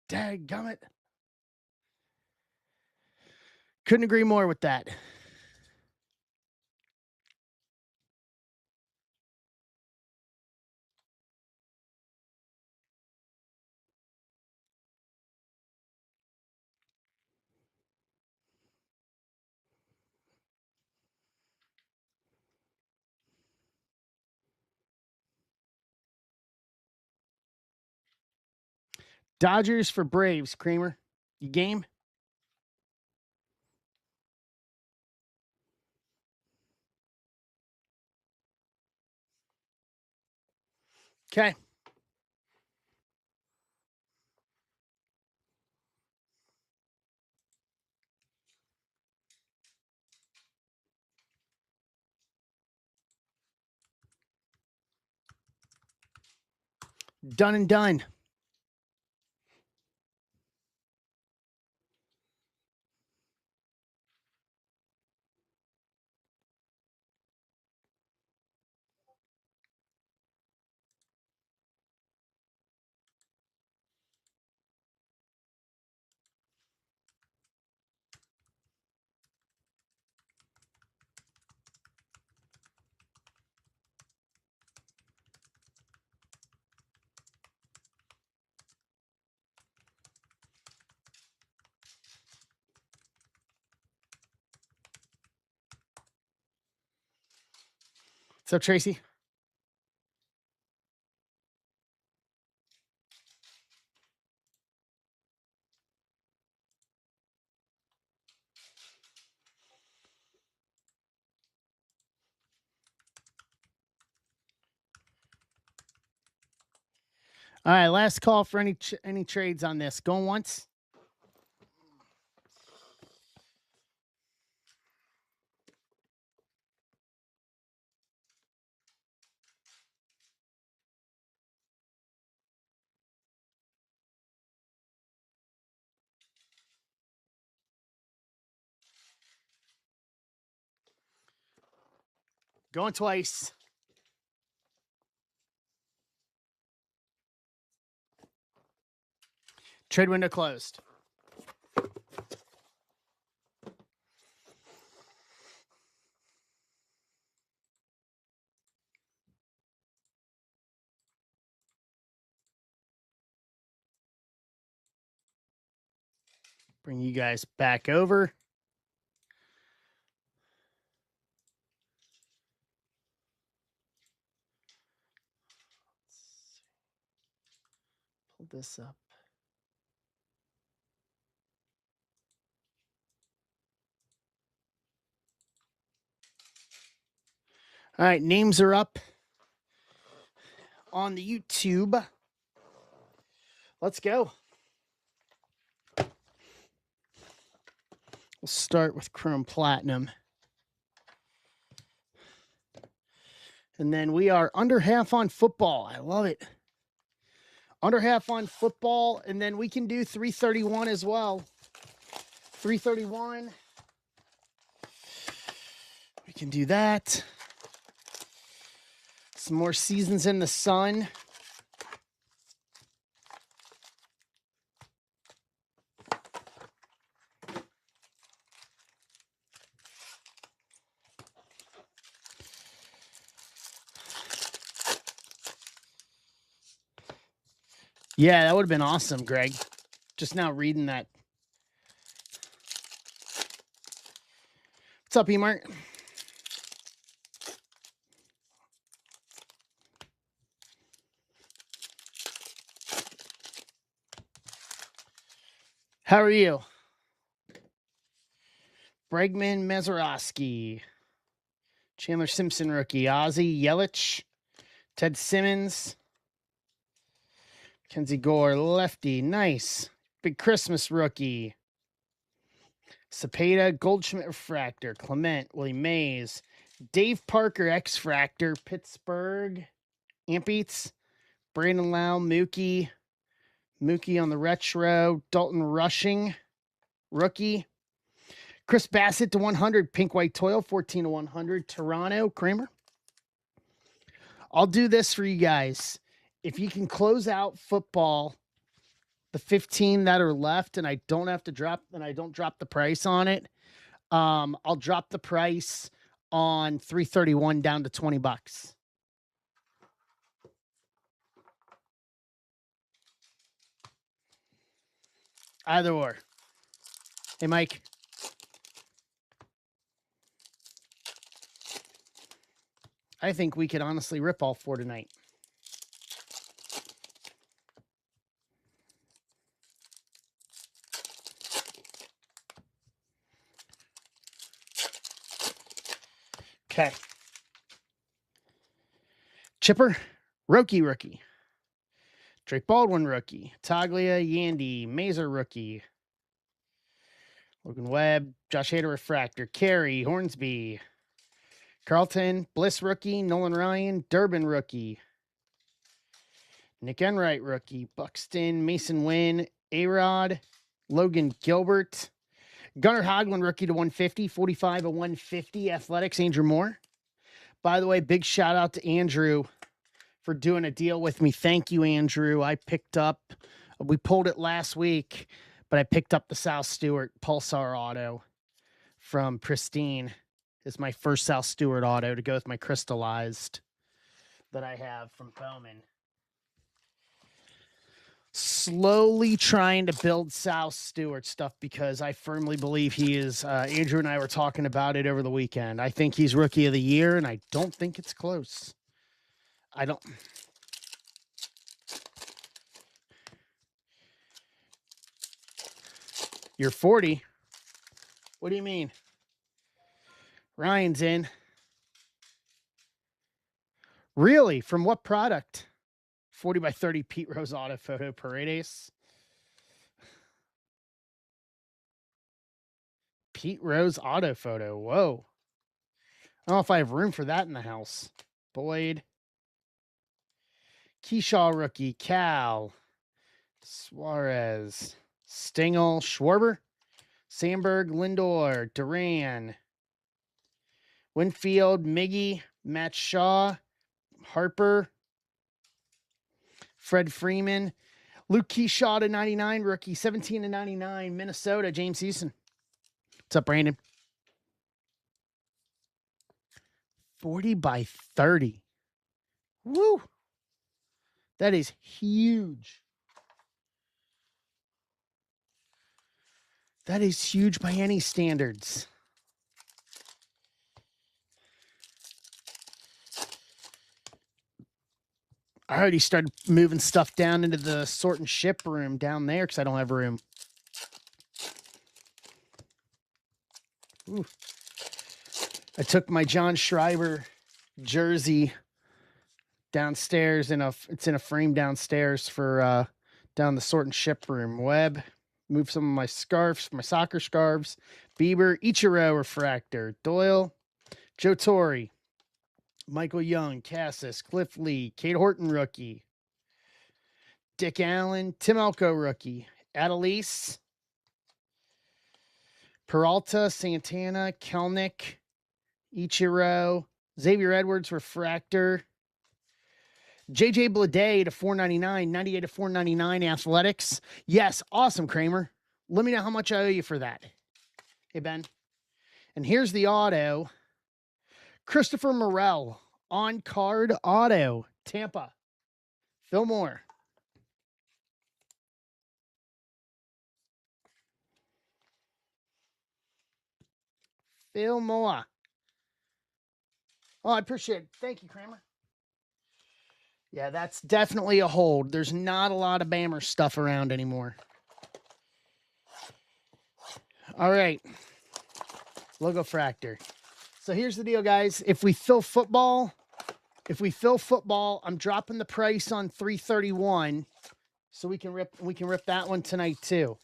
Dadgummit. Couldn't agree more with that. Dodgers for Braves, Kramer. You game? Okay. Done and done. What's up, Tracy? All right, last call for any trades on this. Going once. Going twice. Trade window closed. Bring you guys back over. Pull this up. All right, names are up on the YouTube. Let's go. We'll start with Chrome Platinum. And then we are under half on football. I love it. Under half on football. And then we can do 331 as well. 331. We can do that. Some more Seasons in the Sun. Yeah, that would have been awesome, Greg. Just now reading that. What's up, E-Mart? How are you? Bregman, Mazeroski, Chandler Simpson rookie, Ozzie, Yelich, Ted Simmons. Kenzie Gore, lefty. Nice. Big Christmas rookie. Cepeda, Goldschmidt refractor. Clement, Willie Mays. Dave Parker, X-Fractor. Pittsburgh. Ampetes. Brandon Lau, Mookie. Mookie on the retro. Dalton Rushing, rookie. Chris Bassett to 100. Pink White Toil, 14 to 100. Toronto, Kramer. I'll do this for you guys. If you can close out football, the 15 that are left, and I don't have to drop, and I don't drop the price on it, I'll drop the price on 331 down to $20. Either or. Hey, Mike. I think we could honestly rip all four tonight. Okay. Chipper, Roki rookie. Drake Baldwin rookie. Taglia, Yandy, Mazer rookie. Logan Webb, Josh Hader refractor. Carey, Hornsby. Carlton, Bliss rookie. Nolan Ryan, Durbin rookie. Nick Enright rookie. Buxton, Mason Wynn, A-Rod, Logan Gilbert. Gunnar Hoglund rookie to 150, 45 to 150. Athletics, Andrew Moore. By the way, big shout out to Andrew for doing a deal with me. Thank you, Andrew. I picked up, we pulled it last week, but I picked up the Sal Stewart Pulsar auto from Pristine. It's my first Sal Stewart auto to go with my crystallized that I have from Bowman. Slowly trying to build Sal Stewart stuff because I firmly believe he is. Andrew and I were talking about it over the weekend. I think he's rookie of the year, and I don't think it's close. I don't. You're 40. What do you mean? Ryan's in. Really? From what product? 40 by 30 Pete Rose auto photo Paredes. Pete Rose auto photo. Whoa. I don't know if I have room for that in the house. Boyd. Keyshaw rookie. Cal. Suarez. Stengel. Schwarber. Sandberg. Lindor. Duran. Winfield. Miggy. Matt Shaw. Harper. Fred Freeman. Luke Keyshaw to 99 rookie. 17 to 99. Minnesota. James Houston. What's up, Brandon? 40 by 30. Woo. That is huge. That is huge by any standards. I already started moving stuff down into the sort and ship room down there because I don't have room. Ooh. I took my John Schreiber jersey downstairs it's in a frame downstairs for down the sort and ship room. Webb, move some of my scarves, my soccer scarves. Bieber, Ichiro refractor. Doyle, Joe Torre, Michael Young, Cassis, Cliff Lee, Kate Horton rookie. Dick Allen, Tim Elko rookie. Adelise, Peralta, Santana, Kelnick, Ichiro, Xavier Edwards refractor. JJ Bleday to 499, 98 to 499 Athletics. Yes, awesome, Kramer. Let me know how much I owe you for that. Hey, Ben. And here's the auto. Christopher Morel, on-card auto, Tampa. Phil Moore. Phil Moore. Oh, I appreciate it. Thank you, Kramer. Yeah, that's definitely a hold. There's not a lot of Bammer stuff around anymore. All right. Logo Fractor. So here's the deal, guys. If we fill football, If we fill football, I'm dropping the price on 331, so we can rip that one tonight too.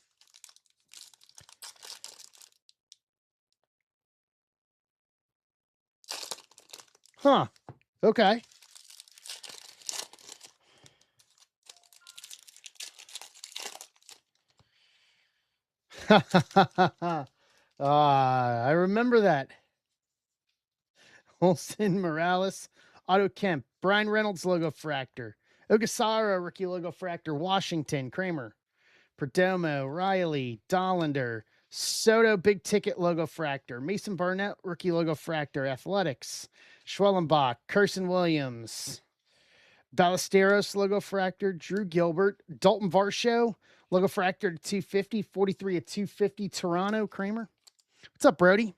Huh. Okay. I remember that. Olsen, Morales, Otto Kemp, Brian Reynolds logo fractor, Ogasara rookie logo fractor, Washington, Kramer, Perdomo, Riley, Dollander, Soto big ticket logo fractor, Mason Barnett rookie logo fractor, Athletics, Schwellenbach, Carson Williams, Ballesteros logo fractor, Drew Gilbert, Dalton Varsho logo fractor to 250, 43 at 250, Toronto, Kramer. What's up, Brody?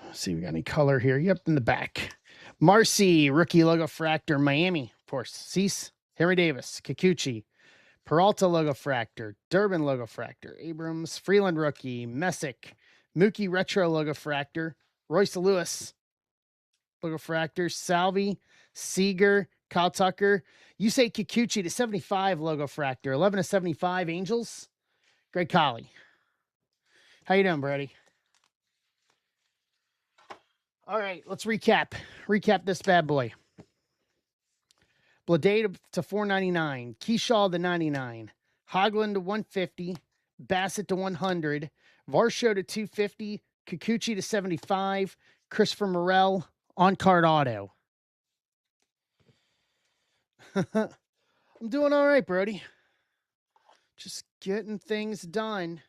Let's see, we got any color here? Yep, in the back. Marcy, rookie logo fractor, Miami, of course. Cease, Henry Davis, Kikuchi, Peralta logo fractor, Durbin logo fractor, Abrams, Freeland rookie, Messick, Mookie retro logo fractor, Royce Lewis logo fractor, Salvi, Seager, Kyle Tucker. You say Kikuchi to 75 logo fractor, 11 to 75 Angels. Greg Colley. How you doing, Brody? All right, let's recap. Recap this bad boy. Blade to 499, Keyshaw to 99, Hoglund to 150, Bassett to 100, Varsho to 250, Kikuchi to 75, Christopher Morel on card auto. I'm doing all right, Brody. Just getting things done.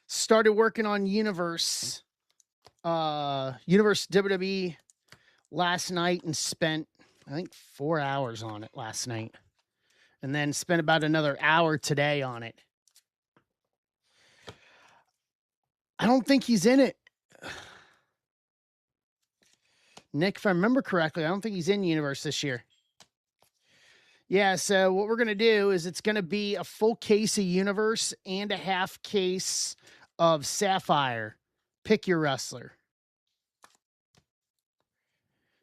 Started working on Universe WWE last night and spent, I think, 4 hours on it last night. And then spent about another hour today on it. I don't think he's in it. Nick, if I remember correctly, I don't think he's in Universe this year. Yeah, so what we're going to do is it's going to be a full case of Universe and a half case of Sapphire. Pick your wrestler.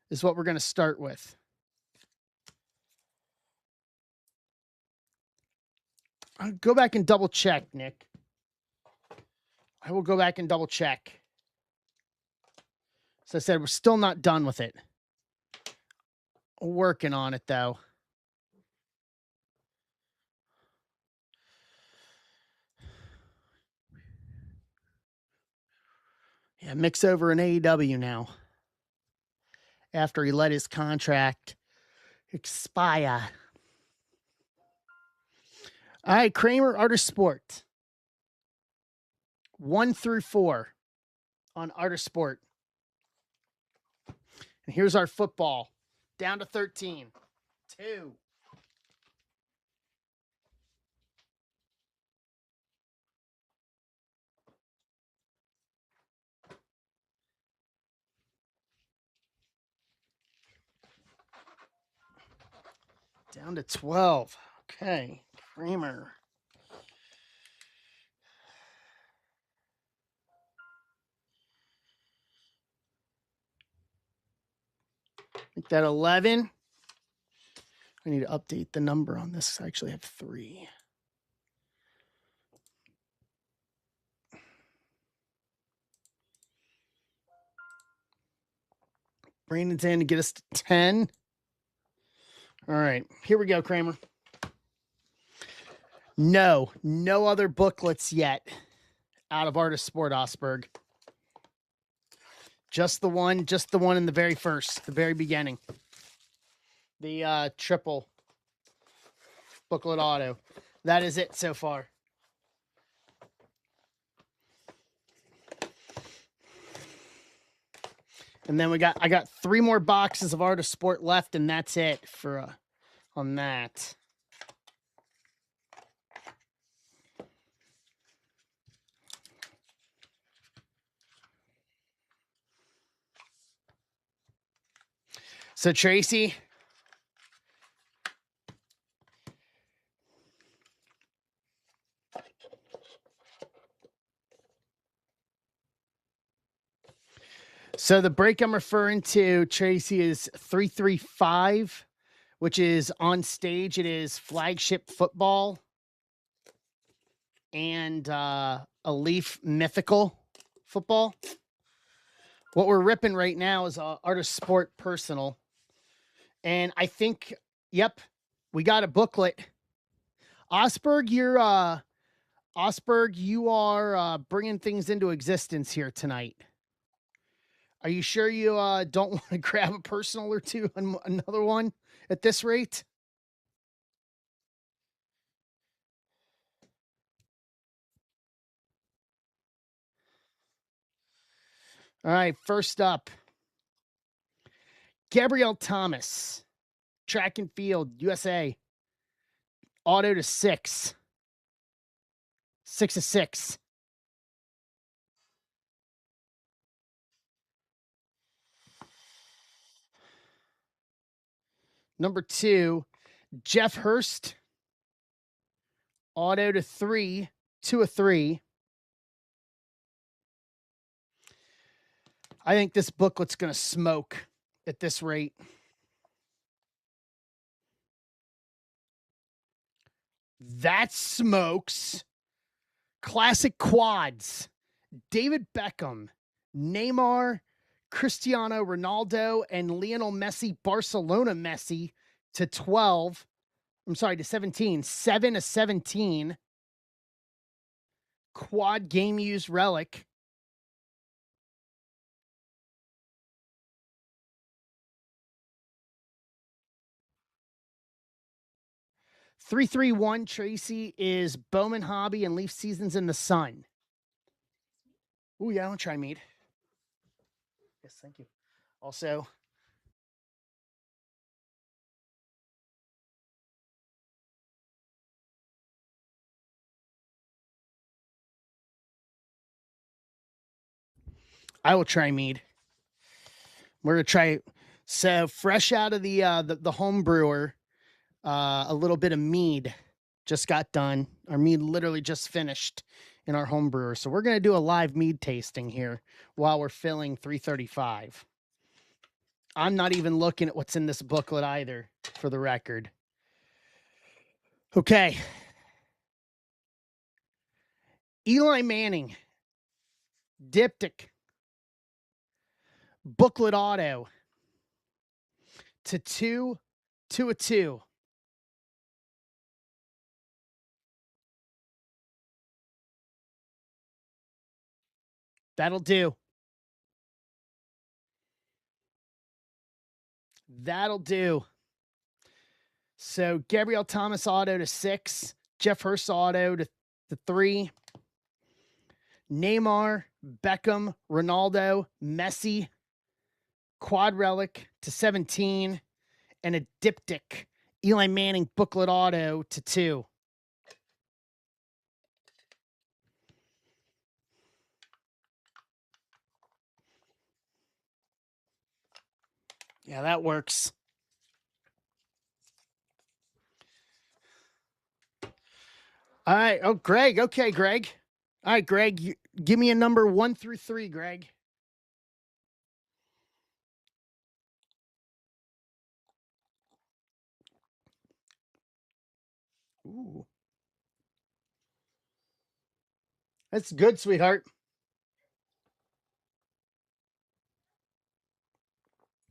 Is what we're going to start with. I'll go back and double check, Nick. I will go back and double check. As I said, we're still not done with it. Working on it, though. Yeah, Mick's over in AEW now. After he let his contract expire. All right, Kramer, Art of Sport. 1 through 4 on Art of Sport. And here's our football. Down to 13. 2. Down to 12. Okay, Kramer. Make that 11. I need to update the number on this. I actually have 3. Brandon's in to get us to 10. All right, here we go, Kramer. No other booklets yet out of Art of Sport, Osberg. Just the one in the very first, the very beginning. The triple booklet auto. That is it so far. And then I got 3 more boxes of Art of Sport left, and that's it for on that. So Tracy, so the break I'm referring to, Tracy, is 335, which is on stage. It is Flagship Football and a Leaf Mythical Football. What we're ripping right now is Art of Sport Personal. And I think, yep, we got a booklet. Osberg, you are bringing things into existence here tonight. Are you sure you don't want to grab a personal or two on another one at this rate? All right, first up, Gabriel Thomas, track and field, USA. Auto to 6. 6 of 6. Number 2, Jeff Hurst. Auto to 3. 2 of 3. I think this booklet's going to smoke at this rate. That smokes. Classic quads. David Beckham, Neymar, Cristiano Ronaldo, and Lionel Messi, Barcelona Messi to 12. I'm sorry, to 17. 7 of 17. Quad game use relic. $331, Tracy, is Bowman Hobby and Leaf Seasons in the Sun. Oh, yeah, I want to try mead. Yes, thank you. Also, I will try mead. We're going to try. So, fresh out of the home brewer, a little bit of mead just got done. Our mead literally just finished in our home brewer. So we're going to do a live mead tasting here while we're filling 335. I'm not even looking at what's in this booklet either, for the record. Okay. Eli Manning. Diptych. Booklet auto. To 2. 2 of 2. That'll do. That'll do. So Gabriel Thomas auto to 6. Jeff Hurst auto to 3. Neymar, Beckham, Ronaldo, Messi, quad relic to 17, and a diptych Eli Manning booklet auto to 2. Yeah, that works. All right. Oh, Greg. Okay, Greg. All right, Greg. Give me a number 1 through 3, Greg. Ooh. That's good, sweetheart.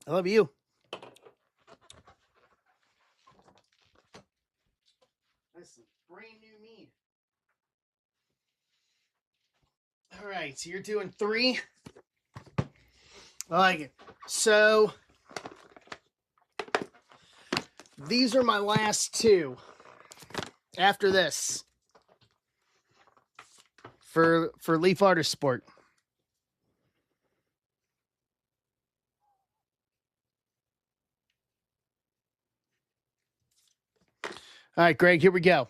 I love you. That's brand new mead. All right, so you're doing 3. I like it. So these are my last 2 after this for Leaf Art of Sport. All right, Greg, here we go.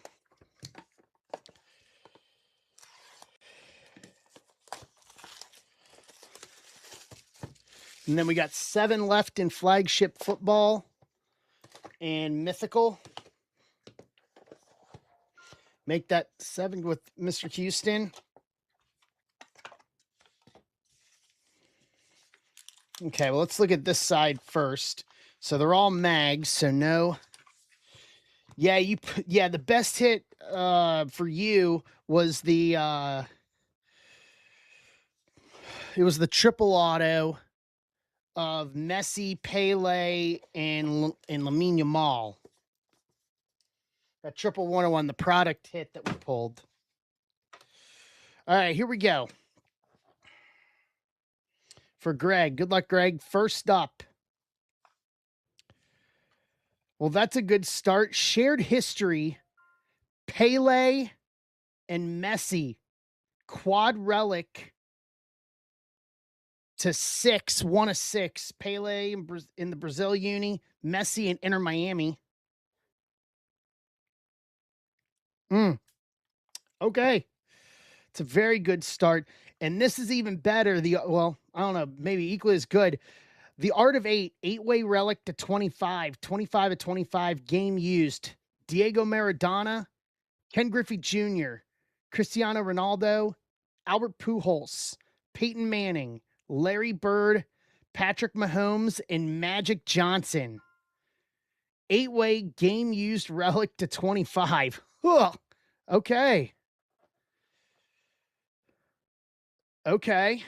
And then we got 7 left in flagship football and mythical. Make that 7 with Mr. Houston. Okay, well, let's look at this side first. So they're all mags, so no. Yeah, the best hit for you was the it was the triple auto of Messi, Pele, and Lamine Yamal. That triple 101, the product hit that we pulled. All right, here we go. For Greg. Good luck, Greg. First up. Well, that's a good start. Shared history. Pele and Messi. Quad relic to 6. 1 of 6. Pele in the Brazil uni. Messi in Inter Miami. Okay. It's a very good start. And this is even better. I don't know, maybe equally as good. The Art of 8, 8-way relic to 25. 25 of 25, game used. Diego Maradona, Ken Griffey Jr., Cristiano Ronaldo, Albert Pujols, Peyton Manning, Larry Bird, Patrick Mahomes, and Magic Johnson. 8-way game used relic to 25. Okay. Okay.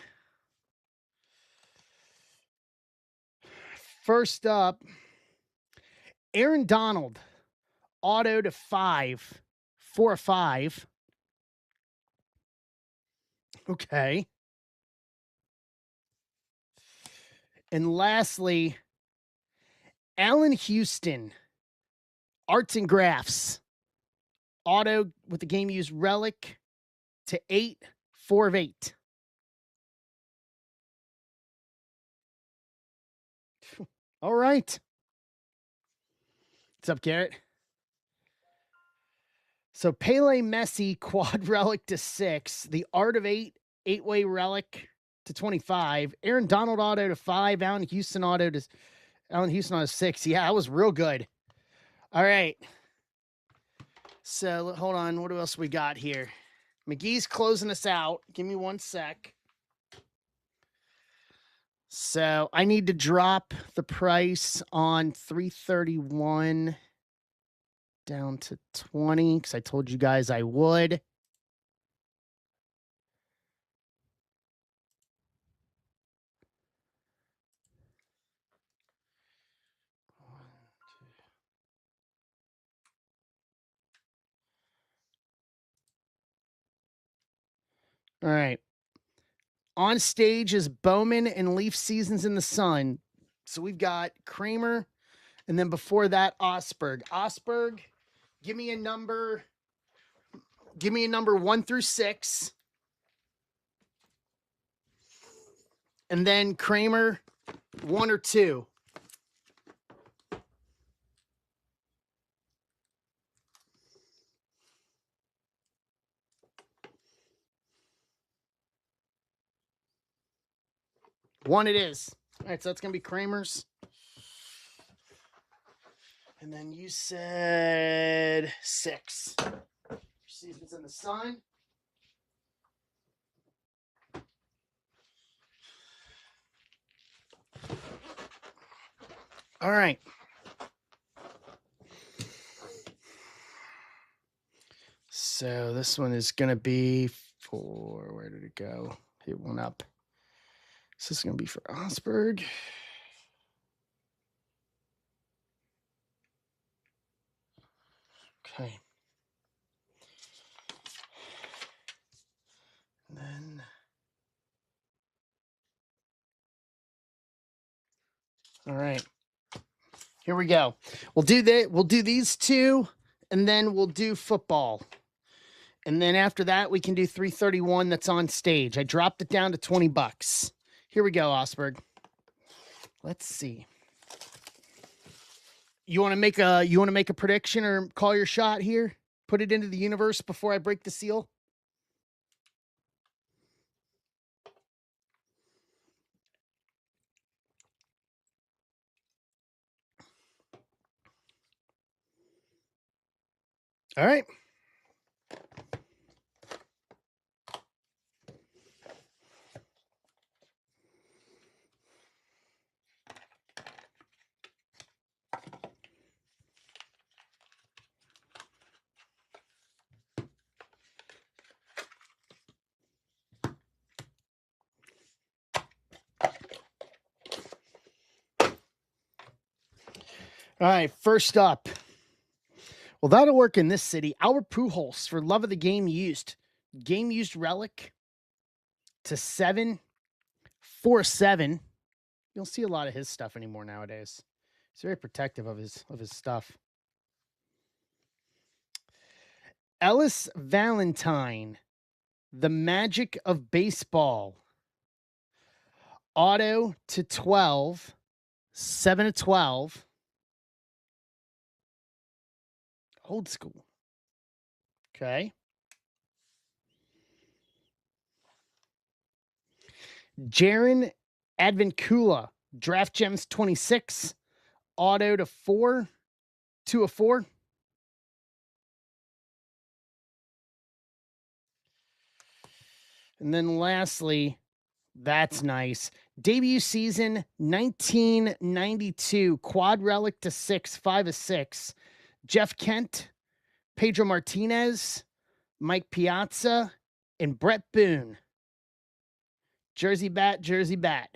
First up, Aaron Donald, auto to 5, 4 of 5. Okay. And lastly, Allen Houston, Arts and Graphs, auto with the game used relic to 8, 4 of 8. All right. What's up, Garrett? So Pele Messi, quad relic to 6. The Art of 8, 8-way relic to 25. Aaron Donald auto to 5. Allen Houston auto to 6. Yeah, that was real good. All right. So hold on. What else we got here? McGee's closing us out. Give me 1 sec. So I need to drop the price on 331 down to 20 because I told you guys I would. All right. On stage is Bowman and Leaf Seasons in the Sun. So we've got Kramer, and then before that, Osberg. Osberg, give me a number 1 through 6. And then Kramer, 1 or 2. One it is. All right, so that's going to be Kramer's. And then you said 6. Seasons in the Sun. All right. So this one is going to be for, where did it go? Hit one up. So this is going to be for Osberg. Okay. And then, all right. Here we go. We'll do that. We'll do these 2, and then we'll do football. And then after that, we can do 331 that's on stage. I dropped it down to $20. Here we go, Osberg. Let's see. You want to make a prediction or call your shot here? Put it into the universe before I break the seal? All right. All right, first up. Well, that'll work in this city. Albert Pujols for love of the game used. Game used relic to 747. You don't see a lot of his stuff anymore nowadays. He's very protective of his stuff. Ellis Valentine, the magic of baseball. Auto to 12, 7/12. Old school. Okay. Jaron Advincula, Draft Gems 26, auto to 4, 2/4. And then lastly, that's nice. Debut season 1992, quad relic to 6, 5/6. Jeff Kent, Pedro Martinez, Mike Piazza, and Brett Boone. Jersey bat, Jersey bat.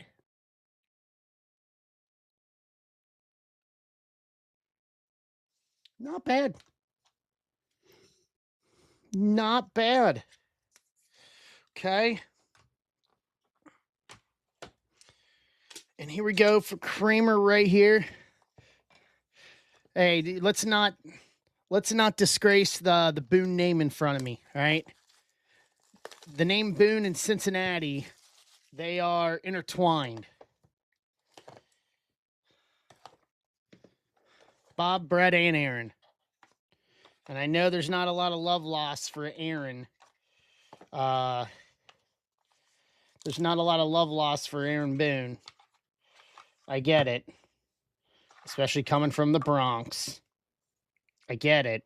Not bad. Not bad. Okay. And here we go for Kramer right here. Hey, let's not disgrace the Boone name in front of me, all right? The name Boone and Cincinnati, they are intertwined. Bob, Brett, and Aaron. And I know there's not a lot of love lost for Aaron. There's not a lot of love lost for Aaron Boone. I get it. Especially coming from the Bronx. I get it.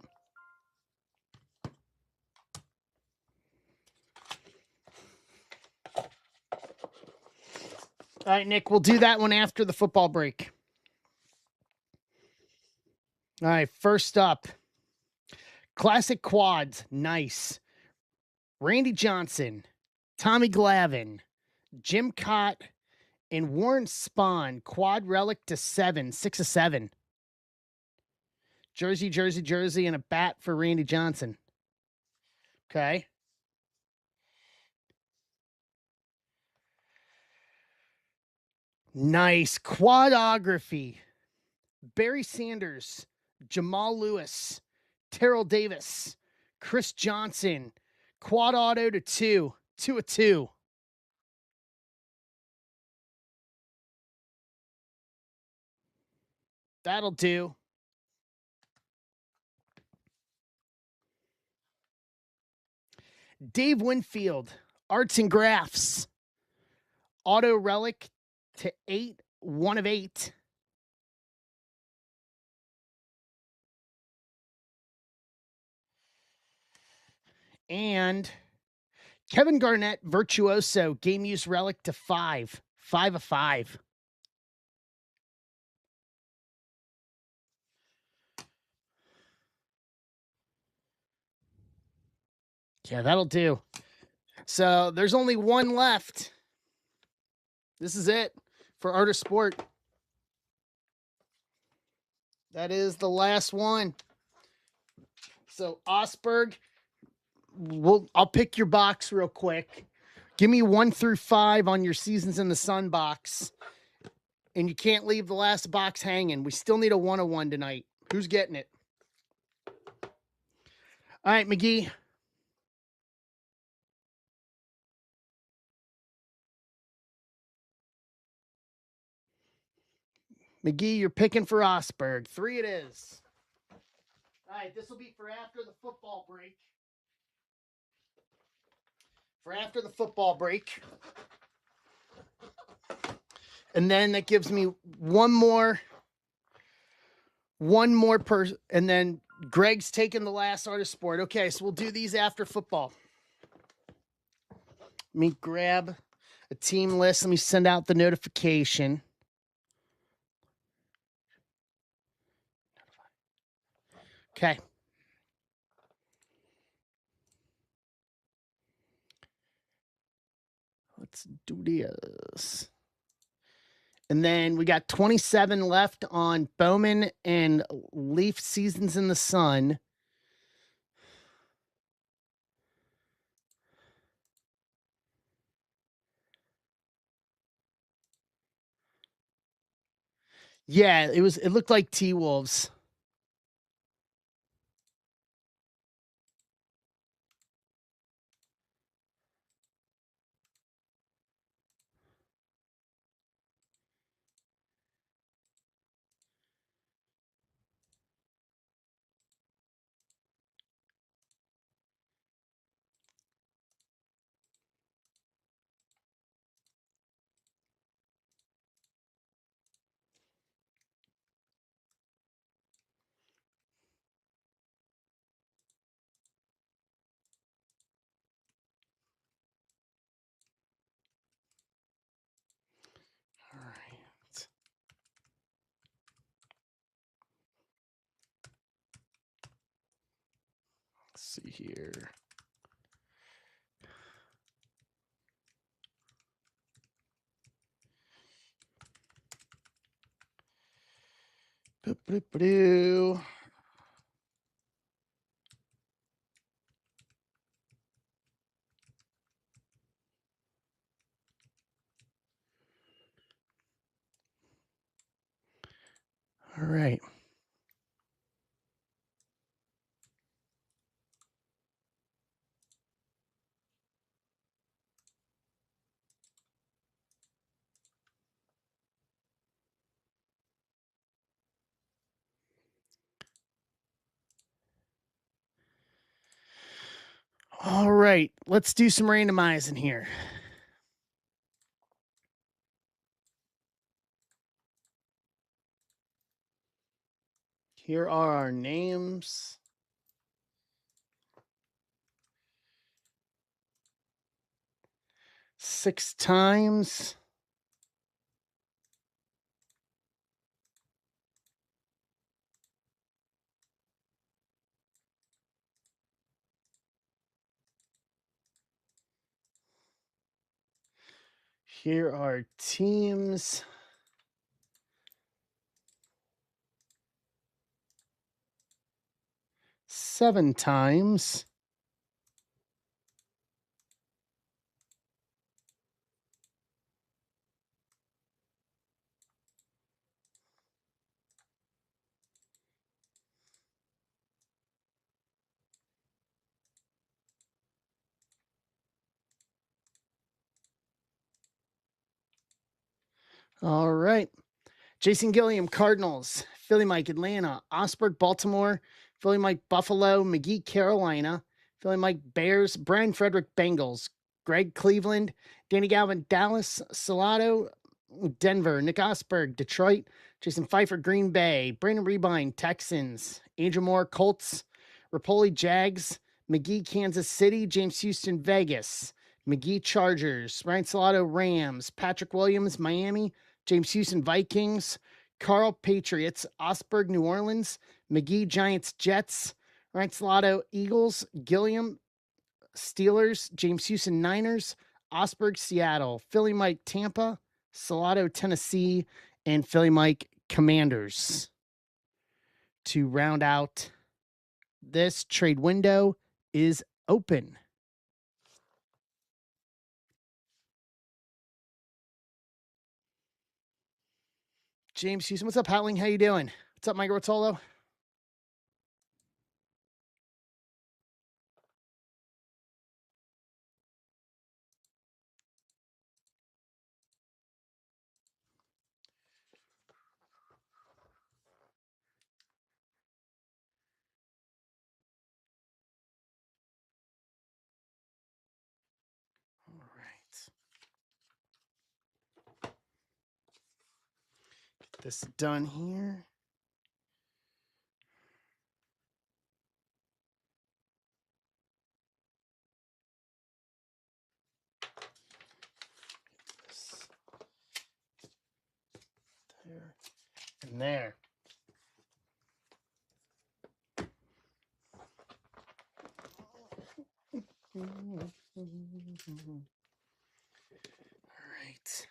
All right, Nick, we'll do that one after the football break. All right, first up, classic quads, nice. Randy Johnson, Tommy Glavine, Jim Cott, and Warren Spahn, quad relic to 7, 6/7. Jersey, jersey, jersey, and a bat for Randy Johnson. Okay. Nice quadography. Barry Sanders, Jamal Lewis, Terrell Davis, Chris Johnson, quad auto to 2, 2/2. That'll do. Dave Winfield, Arts and Crafts, auto relic to 8, 1/8. And Kevin Garnett, Virtuoso, game use relic to 5, 5/5. Yeah, that'll do. So there's only one left. This is it for Art of Sport. That is the last one. So Osberg, I'll pick your box real quick. Give me 1 through 5 on your Seasons in the Sun box. And you can't leave the last box hanging. We still need a 101 tonight. Who's getting it? All right, McGee. McGee, you're picking for Osberg. 3 it is. All right, this will be for after the football break. For after the football break. And then that gives me one more person, and then Greg's taking the last art of sport. Okay, so we'll do these after football. Let me grab a team list. Let me send out the notification. Okay. Let's do this. And then we got 27 left on Bowman and Leaf Seasons in the Sun. Yeah, it looked like T-Wolves. All right. Let's see here. Boop. All right. All right. Let's do some randomizing here. Here are our names. Six times. Here are teams. Seven times. All right. Jason Gilliam, Cardinals. Philly Mike, Atlanta. Osberg, Baltimore. Philly Mike, Buffalo. McGee, Carolina. Philly Mike, Bears. Brian Frederick, Bengals. Greg, Cleveland. Danny Galvin, Dallas. Salado, Denver. Nick Osberg, Detroit. Jason Pfeiffer, Green Bay. Brandon Rebine, Texans. Andrew Moore, Colts. Rapoli, Jags. McGee, Kansas City. James Houston, Vegas. McGee, Chargers. Ryan Salado, Rams. Patrick Williams, Miami. James Houston, Vikings. Carl, Patriots. Osberg, New Orleans. McGee, Giants, Jets. Ryan Salado, Eagles. Gilliam, Steelers. James Houston, Niners. Osberg, Seattle. Philly Mike, Tampa. Salado, Tennessee. And Philly Mike, Commanders. To round out this trade window is open. James Houston, what's up, Howling? How you doing? What's up, Mike Rotolo? All right. Get this done here. there, and there. All right.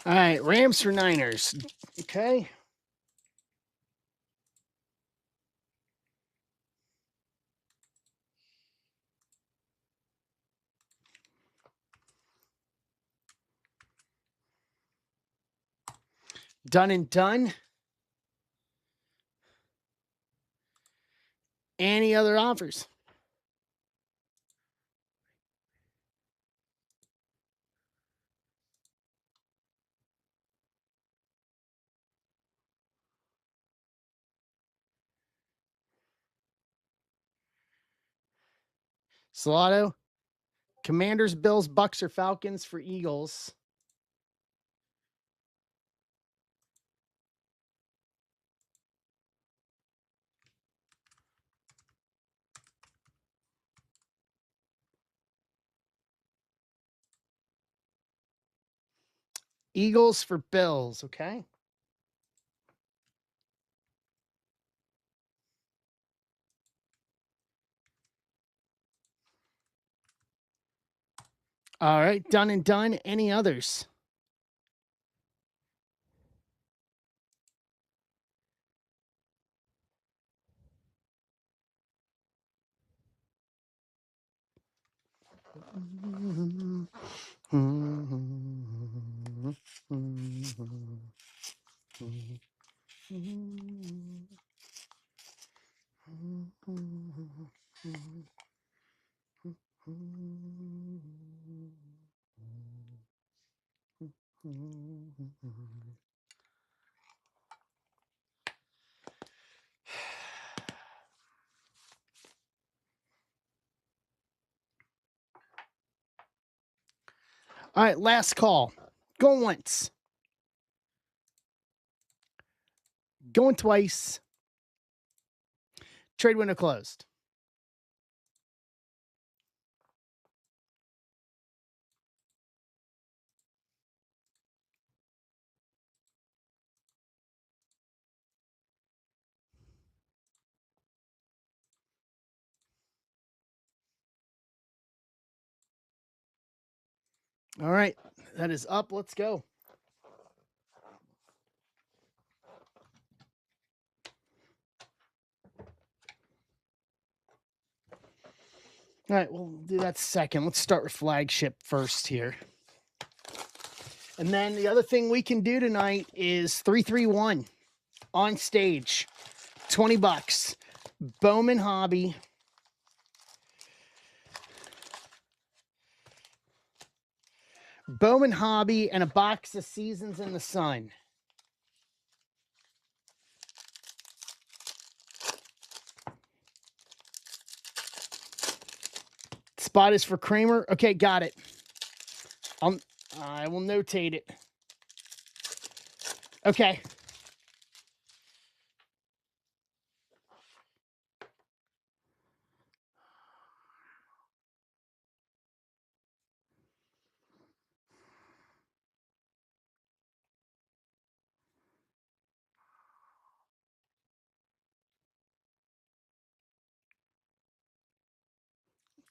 All right, Rams for Niners. Okay. Done and done. Any other offers? Salado, Commanders, Bills, Bucks, or Falcons for Eagles. Eagles for Bills, okay? All right, done and done. Any others? All right, last call. Going once. Going twice. Trade window closed. All right, that is up. Let's go. All right, we'll do that second. Let's start with flagship first here. And then the other thing we can do tonight is 331 on stage. $20. Bowman Hobby. Bowman Hobby and a box of Seasons in the Sun. Spot is for Kramer. Okay, got it. I will notate it. Okay.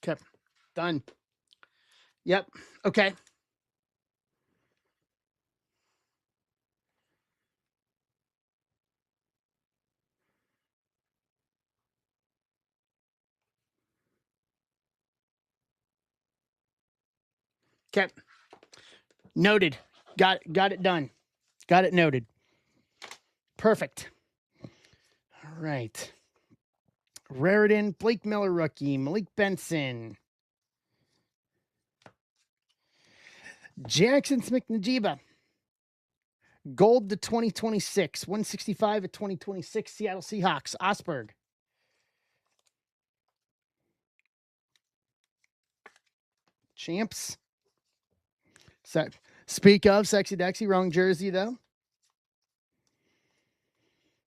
Okay. Done. Yep. Okay. Okay. Noted. Got it done. Got it noted. Perfect. All right. Raritan, Blake Miller rookie, Malik Benson, Jackson Smith-Njigba, gold to 2026, 165 at 2026, Seattle Seahawks, Osberg. Champs. Speak of Sexy Dexy, wrong jersey though.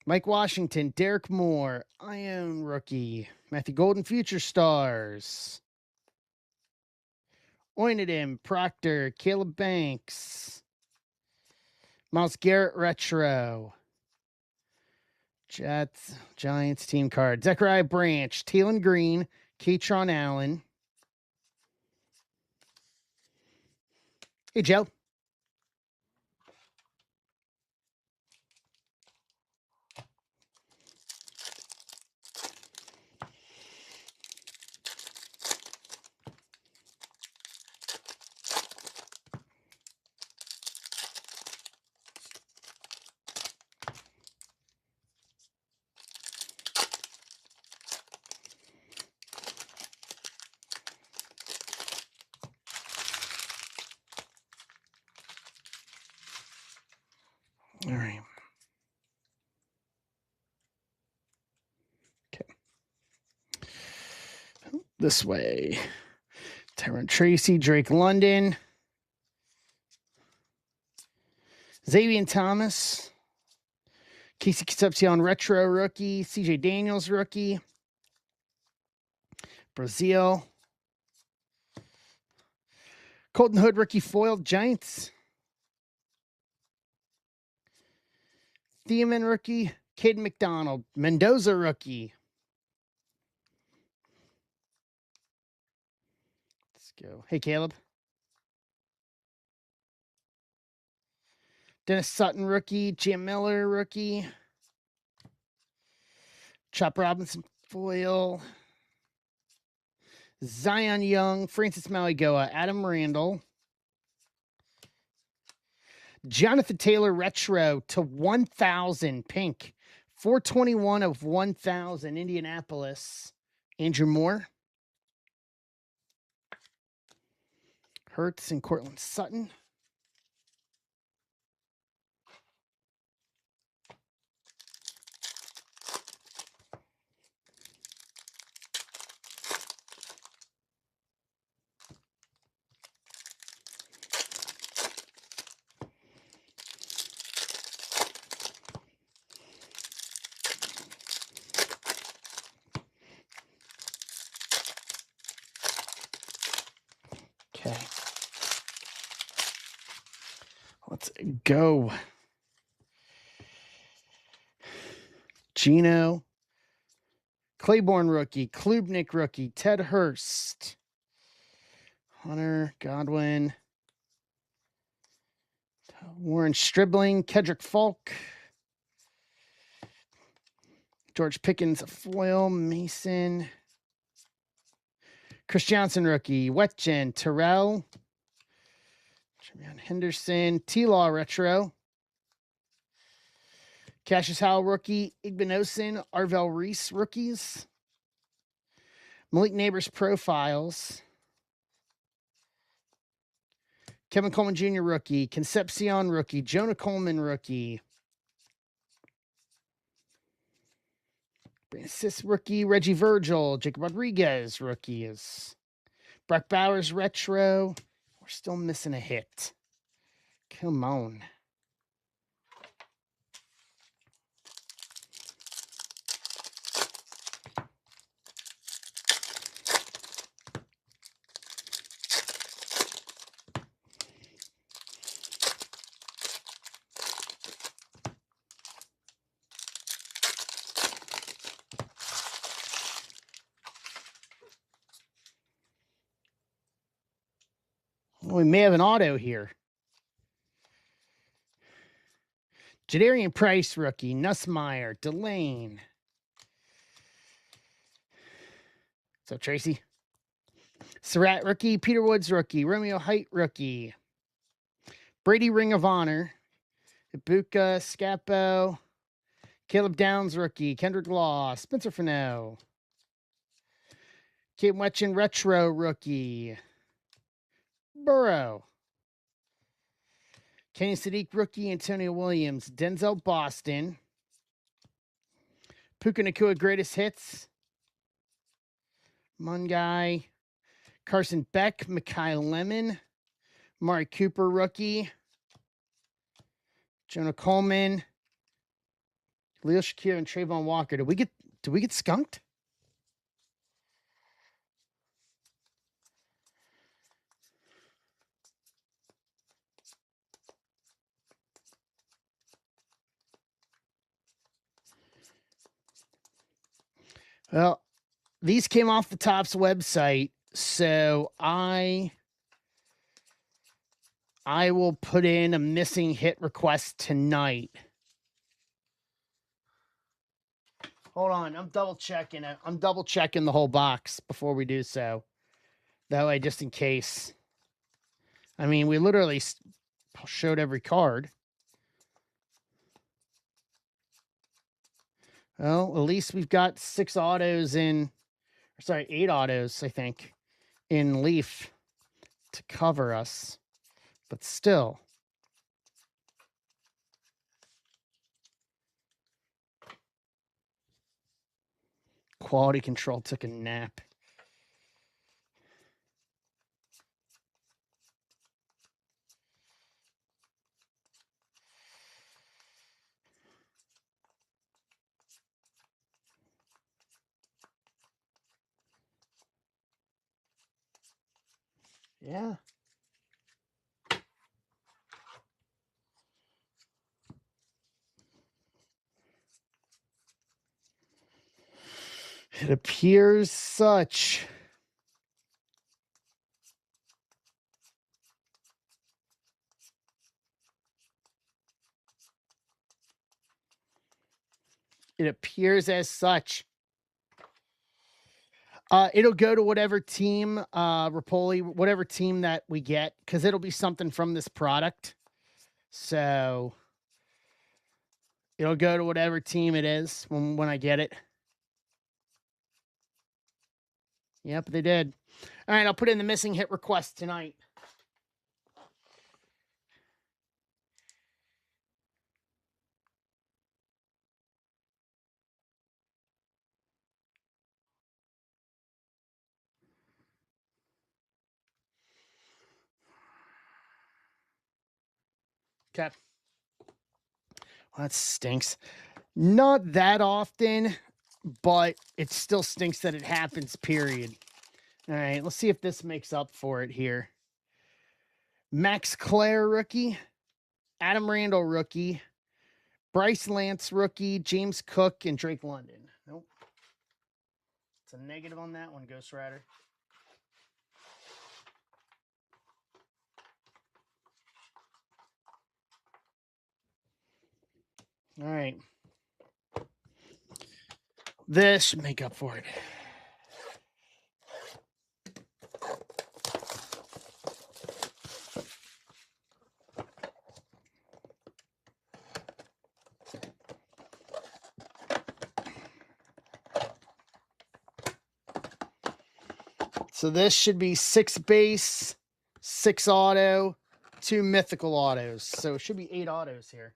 Mike Washington, Derek Moore, Ion rookie, Matthew Golden, Future Stars, Oinadin, Proctor, Caleb Banks, Miles Garrett retro, Jets, Giants team card, Zechariah Branch, Taylon Green, Katron Allen. Hey, Joe. All right. Okay. This way. Tyron Tracy, Drake London, Xavier Thomas, Casey Concepcion retro rookie, CJ Daniels rookie, Brazil, Colton Hood rookie foil, Giants, Thiemann rookie, Caden McDonald, Mendoza rookie. Let's go. Hey, Caleb. Dennis Sutton rookie, Jam Miller rookie, Chop Robinson foil, Zion Young, Francis Maligoa, Adam Randall, Jonathan Taylor retro to 1,000 pink, 421 of 1,000 Indianapolis, Andrew Moore, Hurts and Cortland Sutton. Okay. Let's go. Gino, Claiborne rookie, Klubnik rookie, Ted Hurst, Hunter, Godwin, Warren Stribling, Kedrick Falk, George Pickens foil, Mason, Chris Johnson rookie, Wetjen, Terrell, Trevion Henderson, T-Law retro, Cassius Howell rookie, Igbinosin, Arvell Reese rookies, Malik Neighbors profiles, Kevin Coleman Jr. rookie, Concepcion rookie, Jonah Coleman rookie, Francis rookie, Reggie Virgil, Jacob Rodriguez rookies, Brock Bowers retro. We're still missing a hit. Come on. We may have an auto here. Jadarian Price rookie, Nussmeier, Delane. So Tracy. Surratt rookie, Peter Woods rookie, Romeo Height rookie, Brady Ring of Honor, Ibuka, Scapo, Caleb Downs rookie, Kendrick Law, Spencer Fano, Kate Wetchen retro rookie, Burrow, Kenny Sadiq rookie, Antonio Williams, Denzel Boston, Puka Nacua greatest hits, Mungai, Carson Beck, Mekhi Lemon, Amari Cooper rookie. Jonah Coleman. Leo Shakir and Trayvon Walker. Did we get skunked? Well, these came off the Topps website, so I will put in a missing hit request tonight. Hold on, I'm double checking it. I'm double checking the whole box before we do so. That way, just in case. I mean, we literally showed every card. Well, at least we've got 8 autos, I think, in Leaf to cover us. But still. Quality control took a nap. Yeah. It appears such. It appears as such. It'll go to whatever team, Rapoli, whatever team that we get, because it'll be something from this product. So it'll go to whatever team it is when I get it. Yep, they did. All right, I'll put in the missing hit request tonight. Okay. Well, that stinks. Not that often, but it still stinks that it happens, period. All right, let's see if this makes up for it here. Max Clare rookie. Adam Randall rookie. Bryce Lance rookie. James Cook and Drake London. Nope. It's a negative on that one, Ghost Rider. All right. This should make up for it. So this should be 6 base, 6 auto, 2 mythical autos. So it should be 8 autos here.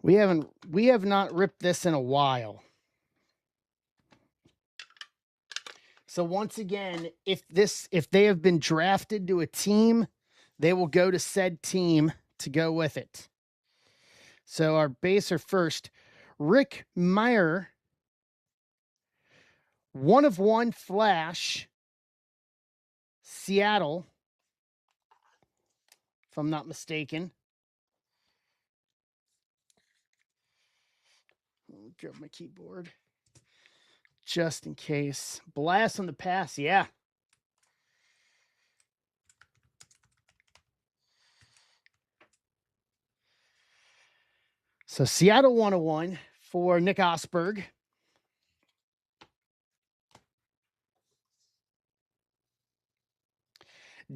We have not ripped this in a while. So once again, if they have been drafted to a team, they will go to said team to go with it. So our base are first, Rick Meyer, 1/1 Flash, Seattle, if I'm not mistaken. Grab my keyboard just in case. Blast on the pass, yeah. So Seattle 1/1 for Nick Osberg.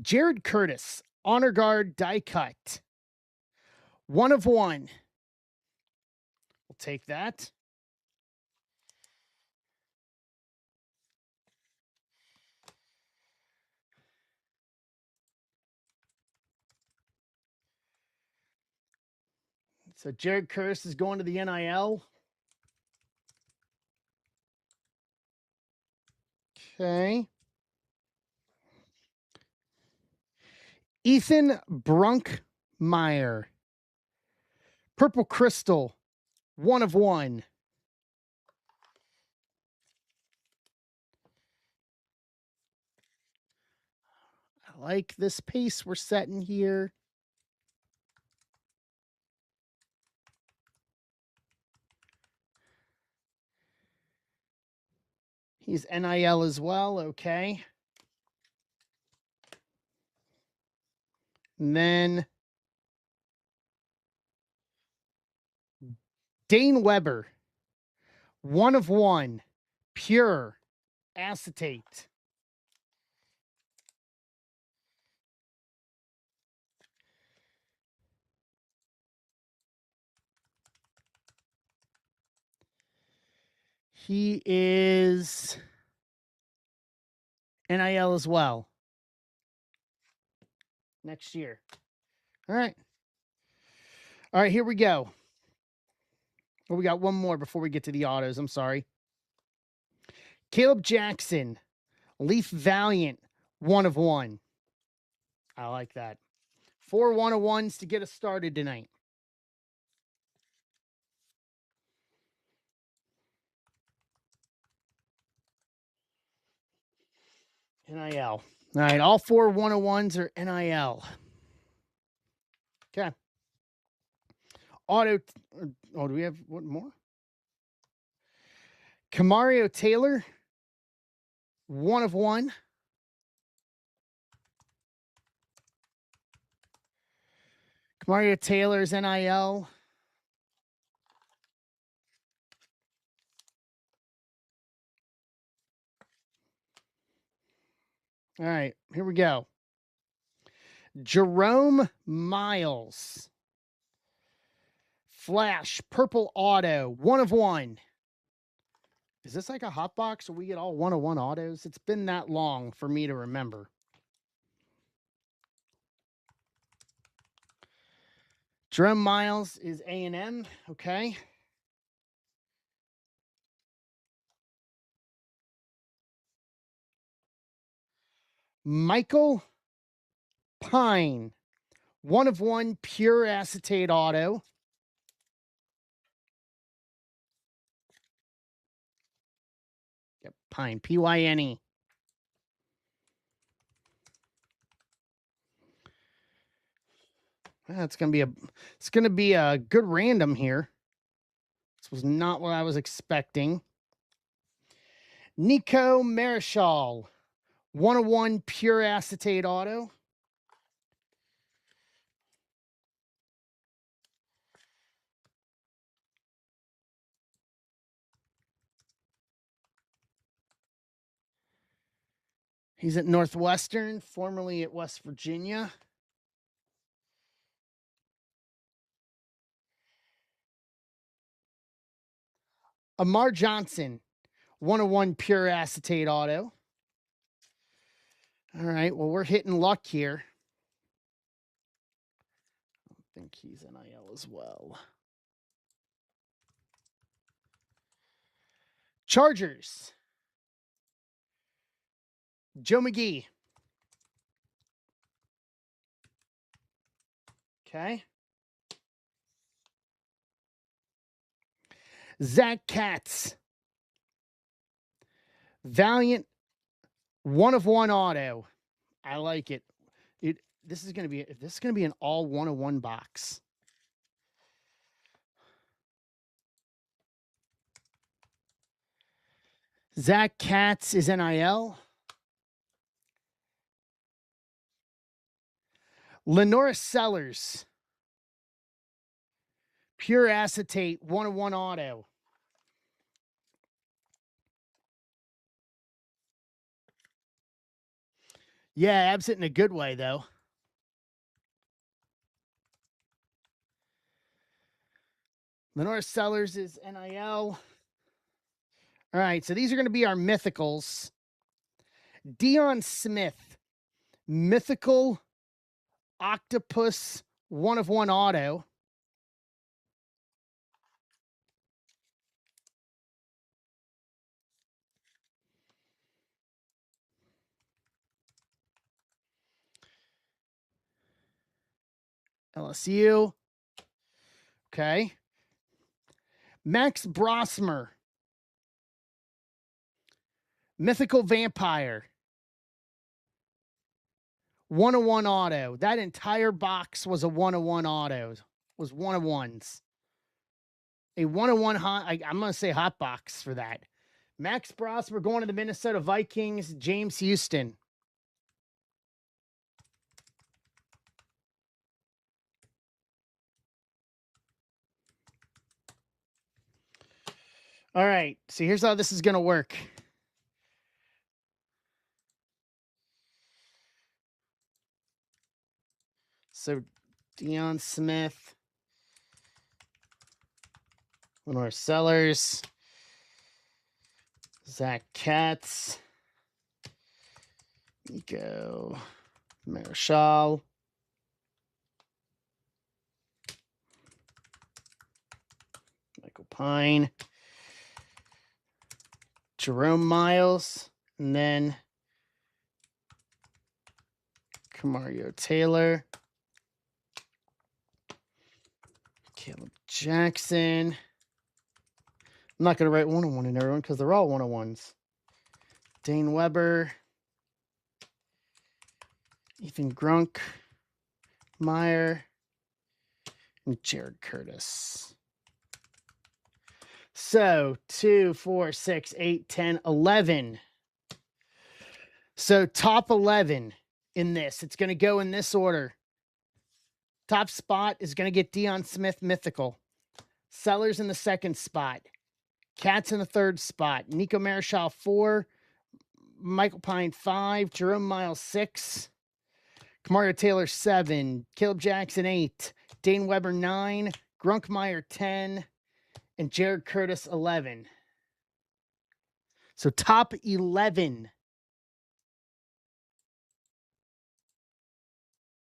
Jared Curtis, honor guard die cut. 1/1. We'll take that. So Jared Curtis is going to the NIL. Okay. Ethan Brunkmeyer. Purple Crystal. 1 of 1. I like this pace we're setting here. He's NIL as well. Okay. And then Dane Weber. 1 of 1. Pure acetate. He is NIL as well. Next year. All right. All right, here we go. Oh, we got one more before we get to the autos. I'm sorry. Caleb Jackson. Leaf Valiant. 1 of 1. I like that. 4 1-of-1s to get us started tonight. NIL. All right, all 4 1-of-1s are NIL. Okay. Auto. Oh, do we have one more? Camario Taylor. 1 of 1. Camario Taylor's NIL. All right, here we go. Jerome Miles. Flash, purple auto, 1 of 1. Is this like a hot box or we get all 1-of-1 autos? It's been that long for me to remember. Jerome Miles is A&M. Okay. Michael Pine. 1 of 1 pure acetate auto. Yep, Pine. P-Y-N-E. It's gonna be a good random here. This was not what I was expecting. Nico Marichal. 1 of 1 pure acetate auto. He's at Northwestern, formerly at West Virginia. Amar Johnson, 1 of 1 pure acetate auto. All right, well, we're hitting luck here. I think he's NIL as well. Chargers. Joe McGee. Okay. Zach Katz. Valiant, 1 of 1 auto. I like it. This is gonna be an all 1-of-1 box. Zach Katz is NIL. Lenora Sellers. Pure acetate, 1-of-1 auto. Yeah, absent in a good way, though. Lenora Sellers is NIL. All right, so these are going to be our mythicals. Dion Smith, mythical octopus, 1-of-1 auto. LSU. Okay. Max Brosmer. Mythical Vampire. 101 auto. That entire box was a 101 auto. Was 101s. A 101 hot. I'm going to say hot box for that. Max Brosmer going to the Minnesota Vikings. James Houston. All right. So here's how this is going to work. So Deion Smith. Lenore Sellers. Zach Katz. Nico Marichal. Michael Pine. Jerome Miles. And then Kamario Taylor. Caleb Jackson. I'm not going to write 101 in everyone because they're all 101s. Dane Weber. Ethan Grunk. Meyer. And Jared Curtis. So 2, 4, 6, 8, 10, 11. So top 11 in this. It's going to go in this order. Top spot is going to get Deion Smith Mythical. Sellers in the second spot. Katz in the third spot. Nico Marichal 4. Michael Pine 5. Jerome Miles 6. Kamario Taylor 7. Caleb Jackson 8. Dane Weber 9. Grunkmeyer 10. And Jared Curtis 11. So top 11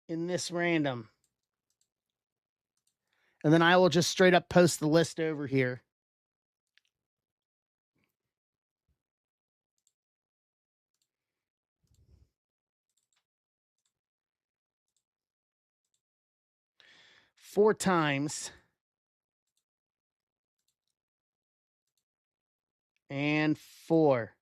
in this random. And then I will just straight up post the list over here. Four times. And 4.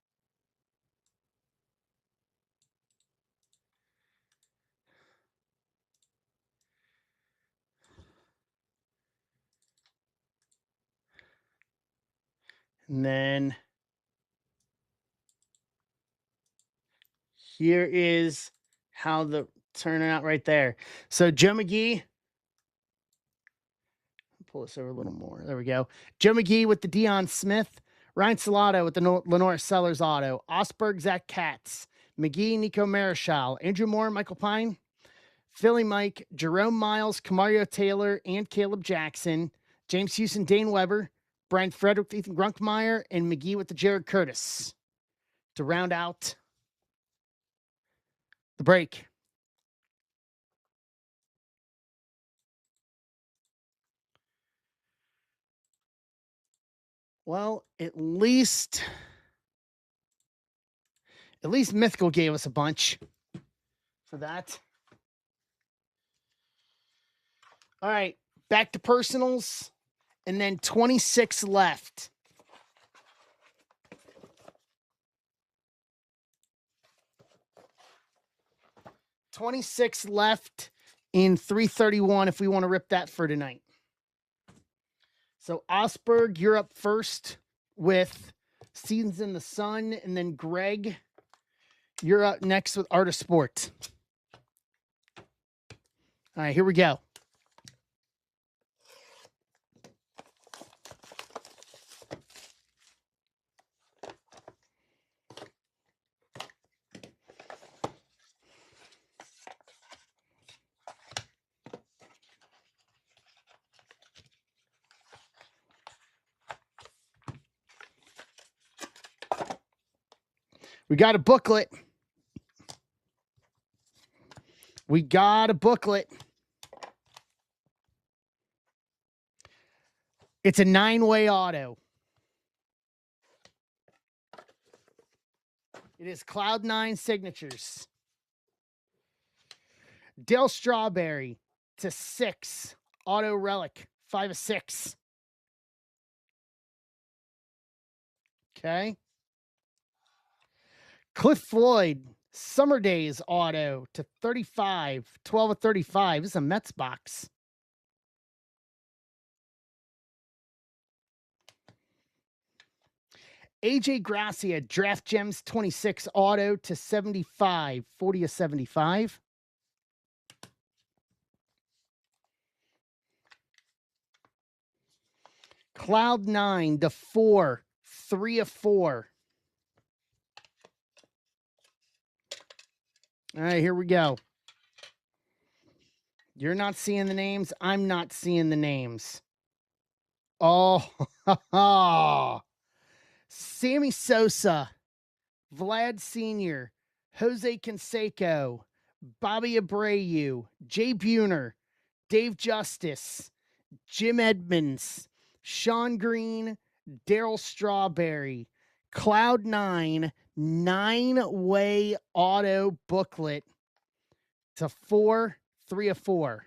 And then here is how the turning out right there. So Joe McGee. Pull this over a little more. There we go. Joe McGee with the Deion Smith. Ryan Salato with the Lenore Sellers auto. Osberg, Zach Katz. McGee, Nico Marichal. Andrew Moore, Michael Pine. Philly Mike, Jerome Miles, Kamario Taylor, and Caleb Jackson. James Houston, Dane Weber. Brian Frederick, Ethan Grunkmeyer, and McGee with the Jared Curtis to round out the break. Well, at least Mythical gave us a bunch for that. All right, back to personals, and then 26 left. $26 left in 331 if we want to rip that for tonight. So Osberg, you're up first with Seasons in the Sun, and then Greg, you're up next with Art of Sport. All right, here we go. We got a booklet. We got a booklet. It's a 9-way auto. It is Cloud9 signatures. Dale Strawberry, to 6. Auto relic, 5 of 6. Okay. Cliff Floyd, Summer Days auto to 35. 12 of 35. This is a Mets box. AJ Gracia, Draft Gems 26 auto to 75. 40 of 75. Cloud 9 to 4. 3 of 4. All right, here we go. You're not seeing the names. I'm not seeing the names. Oh, Sammy Sosa, Vlad Sr., Jose Canseco, Bobby Abreu, Jay Buhner, Dave Justice, Jim Edmonds, Sean Green, Darryl Strawberry, Cloud 9, 9-way auto booklet to 4, 3 of 4.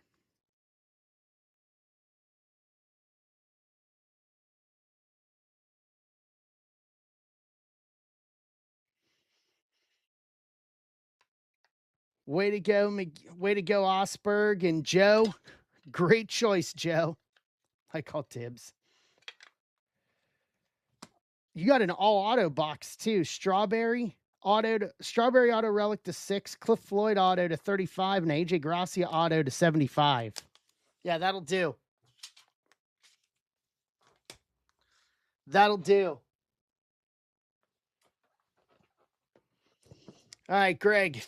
Way to go, Osberg and Joe. Great choice, Joe. I call Tibbs. You got an all auto box too. Strawberry auto relic to 6. Cliff Floyd auto to 35, and AJ Gracia auto to 75. Yeah, that'll do. That'll do. All right, Greg.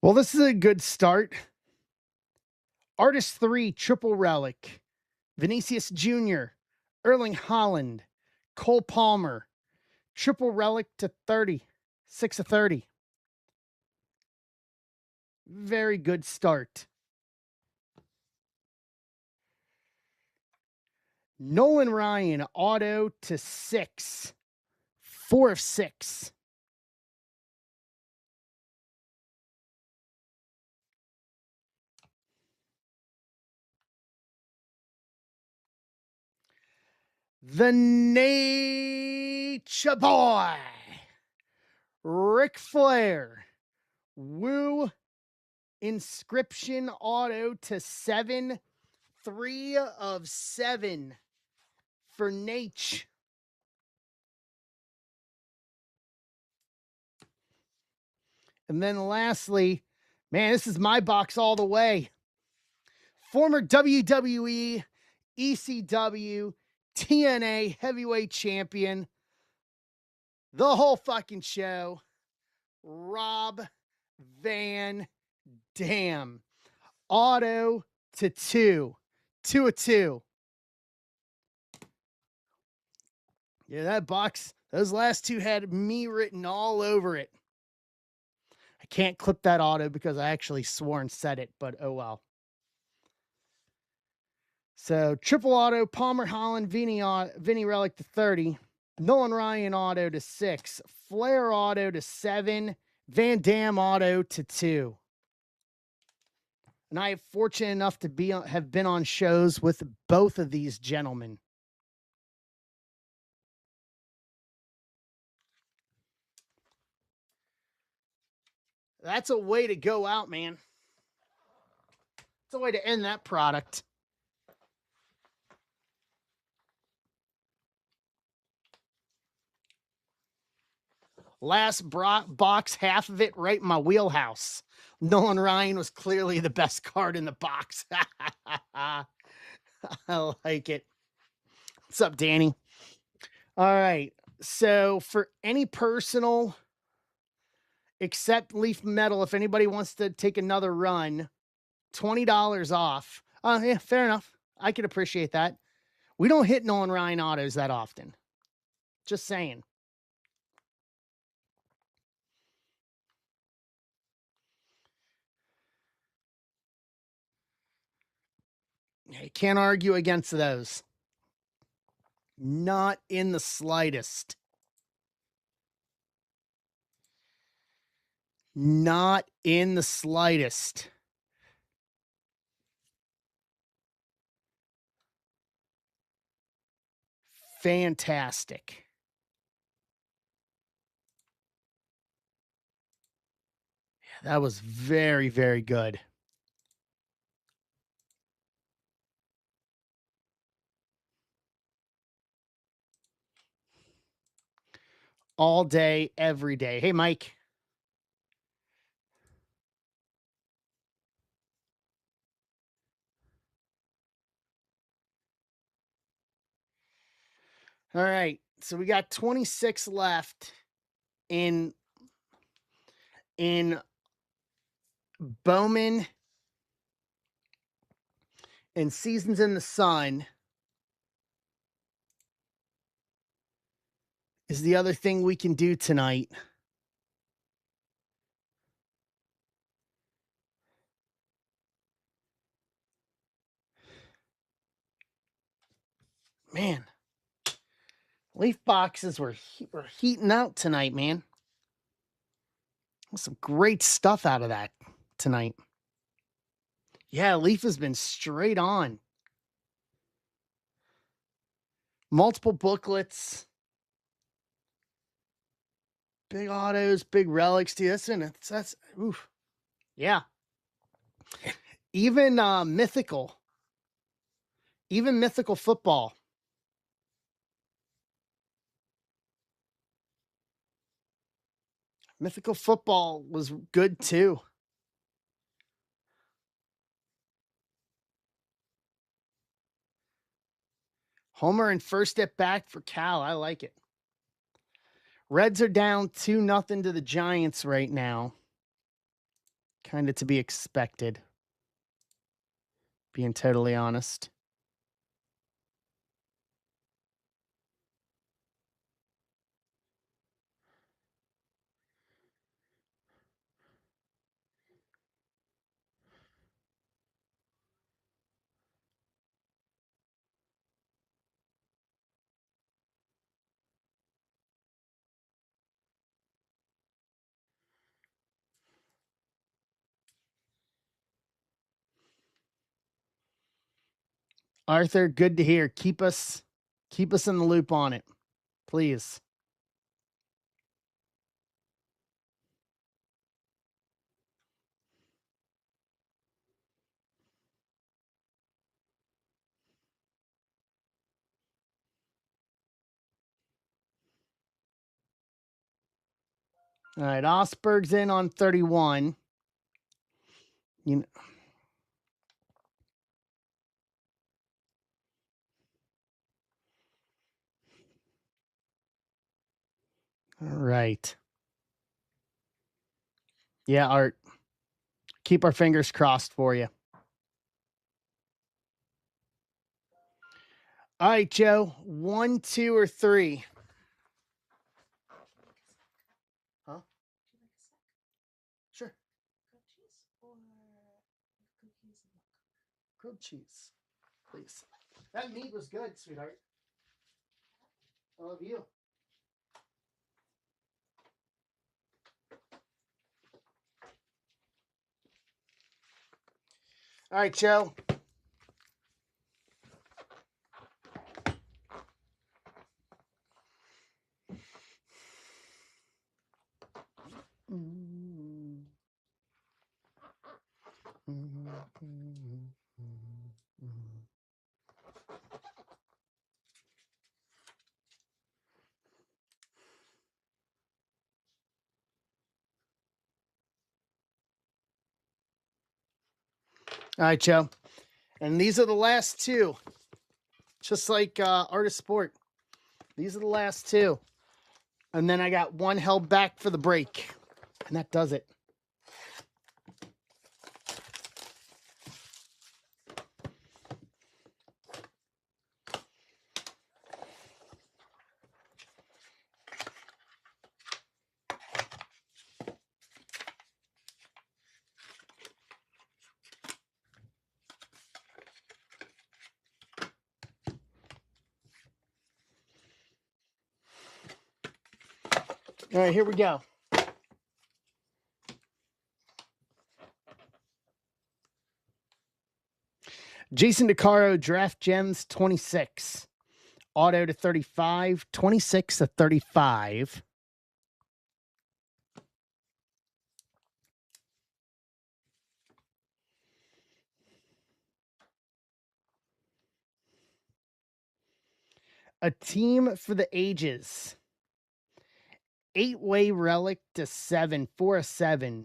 Well, this is a good start. Artist 3, triple relic. Vinicius Jr., Erling Haaland, Cole Palmer, triple relic to 30. 6 of 30. Very good start. Nolan Ryan, auto to 6. 4 of 6. The Nature Boy, Ric Flair, Woo inscription auto to 7. 3 of 7 for Nate. And then lastly, man, this is my box all the way. Former WWE, ECW, TNA heavyweight champion, the whole fucking show, Rob Van Dam. Auto to 2. 2 of 2. Yeah, that box, those last two had me written all over it. I can't clip that auto because I actually swore and said it, but oh well. So triple auto, Palmer, Haaland, Vinny relic to 30. Nolan Ryan auto to 6. Flair auto to 7. Van Dam auto to 2. And I am fortunate enough to have been on shows with both of these gentlemen. That's a way to go out, man. It's a way to end that product. Last box, half of it right in my wheelhouse. Nolan Ryan was clearly the best card in the box. I like it. What's up, Danny? All right. So for any personal Except Leaf Metal, if anybody wants to take another run, $20 off. Yeah, fair enough. I could appreciate that. We don't hit Nolan Ryan autos that often. Just saying. You can't argue against those. Not in the slightest. Not in the slightest. Fantastic. Yeah, that was very, very good. All day, every day. Hey, Mike. All right. So we got 26 left in Bowman and Seasons in the Sun is the other thing we can do tonight. Man, Leaf boxes were heating out tonight, man. Some great stuff out of that tonight. Yeah, Leaf has been straight on. Multiple booklets. Big autos, big relics, dude. That's oof. Yeah. Even mythical. Even mythical football. Mythical football was good too. Homer and first at back for Cal. I like it. Reds are down 2-0 to the Giants right now. Kind of to be expected. Being totally honest. Arthur, good to hear. Keep us in the loop on it, please. All right, Osberg's in on 31. You know, all right. Yeah, Art. Keep our fingers crossed for you. All right, Joe. 1, 2, or 3? Huh? Sure. Grilled cheese, please. That meat was good, sweetheart. I love you. All right, Joe. All right, Joe. And these are the last two. Just like Art of Sport. These are the last two. And then I got one held back for the break. And that does it. All right, here we go. Jason DeCaro, Draft Gems 26. Auto to 35, 26 to 35. A Team for the Ages. 8-way relic to 7, 4/7.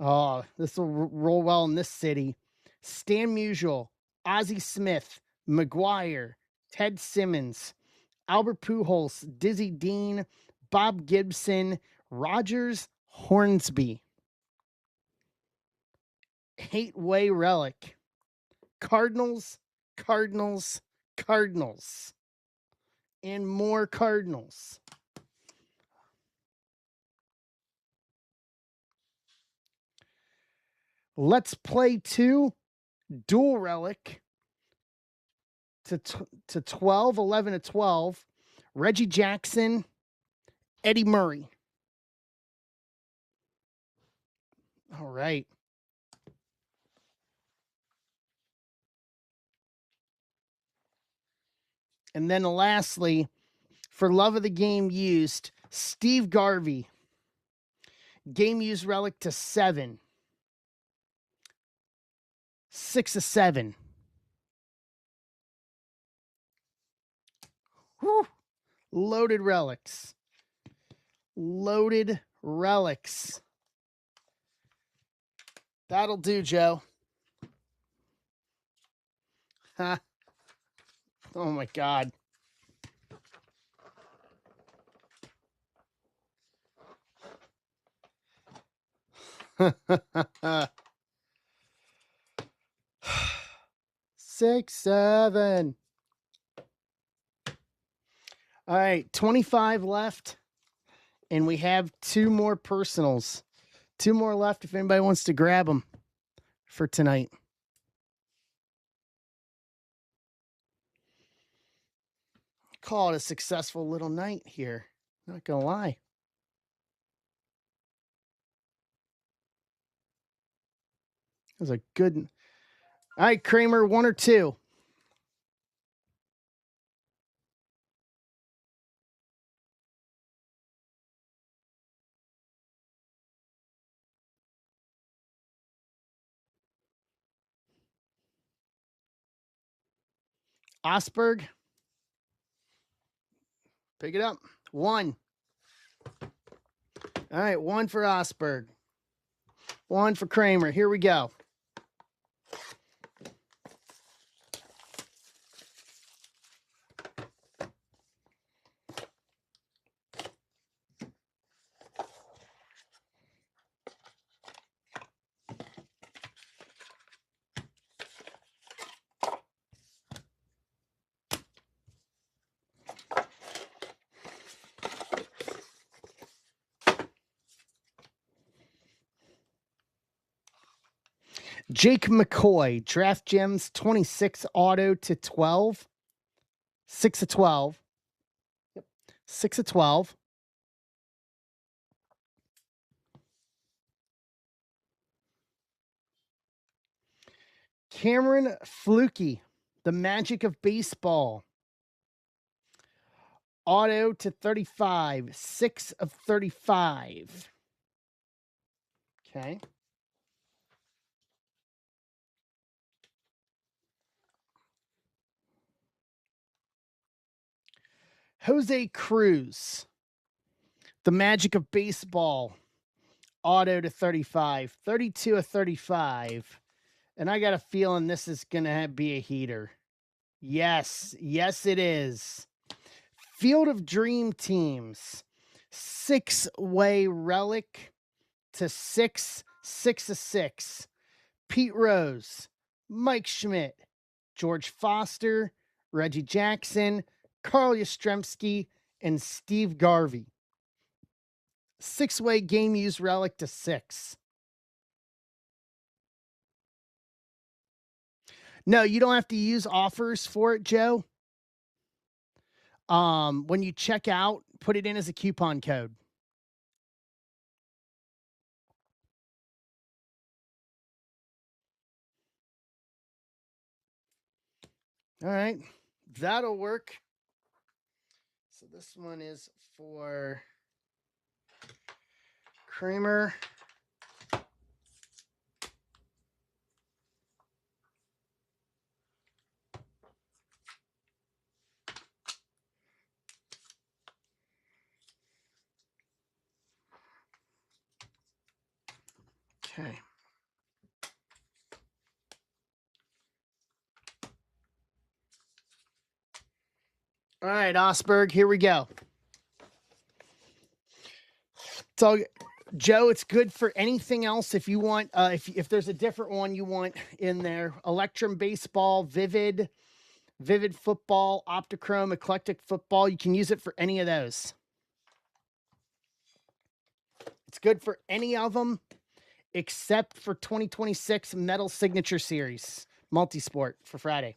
Oh, this will roll well in this city. Stan Musial, Ozzie Smith, McGuire, Ted Simmons, Albert Pujols, Dizzy Dean, Bob Gibson, Rogers Hornsby. 8-way relic. Cardinals, Cardinals, Cardinals. And more Cardinals. Let's Play 2, dual relic to 12, 11 to 12. Reggie Jackson, Eddie Murray. All right. And then lastly, for Love of the Game used, Steve Garvey. Game used relic to 7. 6/7. Whew. Loaded relics. Loaded relics. That'll do, Joe. Huh. Oh my God. Six, 7. All right, 25 left. And we have 2 more personals. 2 more left if anybody wants to grab them for tonight. Call it a successful little night here. Not going to lie. That was a good. All right, Kramer, 1 or 2. Osberg. Pick it up. 1. All right, 1 for Osberg. 1 for Kramer. Here we go. Jake McCoy, Draft Gems 26 auto to 12. 6/12. Yep. 6/12. Cameron Flukie, the magic of baseball. Auto to 35. 6/35. Okay. Jose Cruz, the magic of baseball. Auto to 35. 32/35. And I got a feeling this is going to be a heater. Yes. Yes, it is. Field of Dream Teams. 6-way relic to 6 of 6. Pete Rose, Mike Schmidt, George Foster, Reggie Jackson, Carl Yastrzemski, and Steve Garvey. 6-way game use relic to 6. No, you don't have to use offers for it, Joe. When you check out, put it in as a coupon code. All right, that'll work. So this one is for Kramer. Okay. All right, Osberg, here we go. So, Joe, it's good for anything else if you want. If there's a different one you want in there, Electrum Baseball, Vivid Football, Optichrome, Eclectic Football, you can use it for any of those. It's good for any of them except for 2026 Metal Signature Series Multisport for Friday.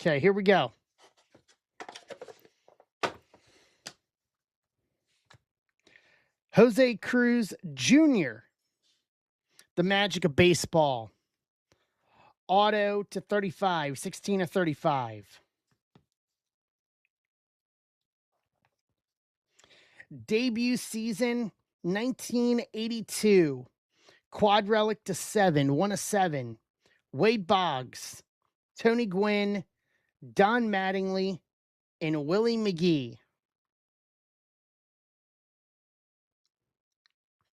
Okay, here we go. Jose Cruz Jr., the magic of baseball. Auto to 35, 16 of 35. Debut season, 1982. Quad relic to 7, 1 of 7. Wade Boggs, Tony Gwynn, Don Mattingly, and Willie McGee.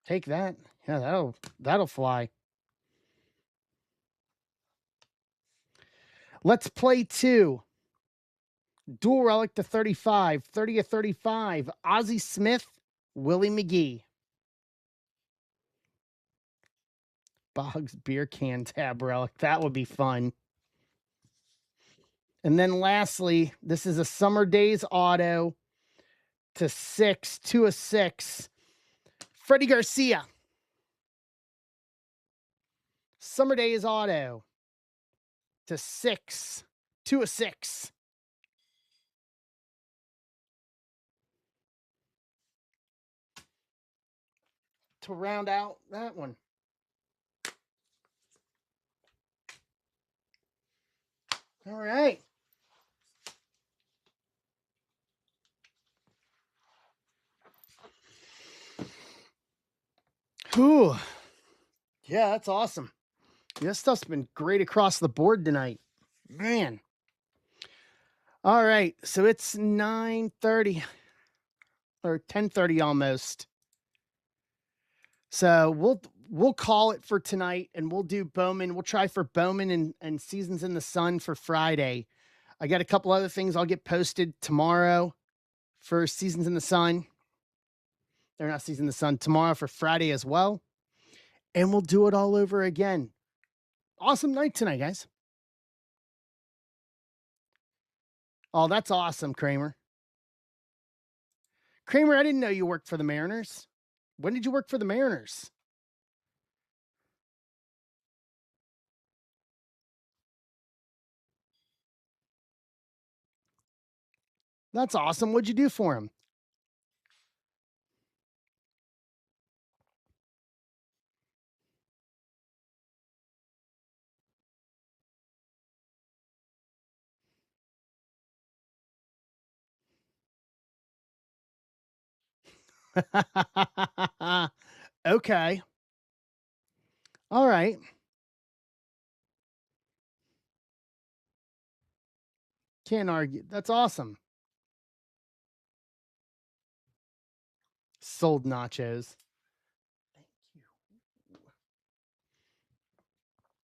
Take that. Yeah, that'll fly. Let's play 2. Dual relic to 35, 30 of 35. Ozzie Smith, Willie McGee. Boggs beer can tab relic. That would be fun. And then lastly, this is a Summer Days auto to 6, 2 of 6. Freddie Garcia. Summer Days auto to 6, 2 of 6. To round out that one. All right. Whew. Yeah, that's awesome. This stuff's been great across the board tonight. Man. All right. So it's 9:30 or 10:30 almost. So we'll call it for tonight and we'll do Bowman. We'll try for Bowman and Seasons in the Sun for Friday. I got a couple other things I'll get posted tomorrow for Seasons in the Sun. They're not Seasons in the Sun tomorrow for Friday as well. And we'll do it all over again. Awesome night tonight, guys. Oh, that's awesome, Kramer. Kramer, I didn't know you worked for the Mariners. When did you work for the Mariners? That's awesome. What'd you do for him? Okay. All right. Can't argue. That's awesome. Sold nachos. Thank you.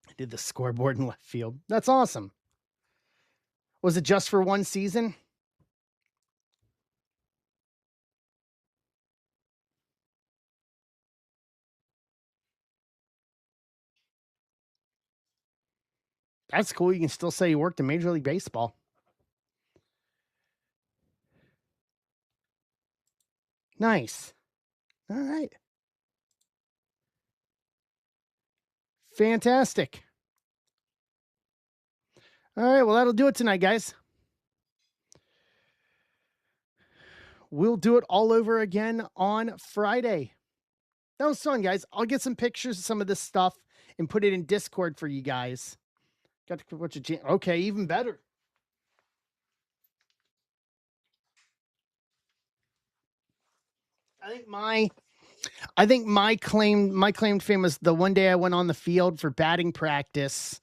I did the scoreboard in left field. That's awesome. Was it just for one season? That's cool. You can still say you worked in Major League Baseball. Nice. All right. Fantastic. All right. Well, that'll do it tonight, guys. We'll do it all over again on Friday. That was fun, guys. I'll get some pictures of some of this stuff and put it in Discord for you guys. Got to watch a okay, even better. I think my claimed fame was the one day I went on the field for batting practice.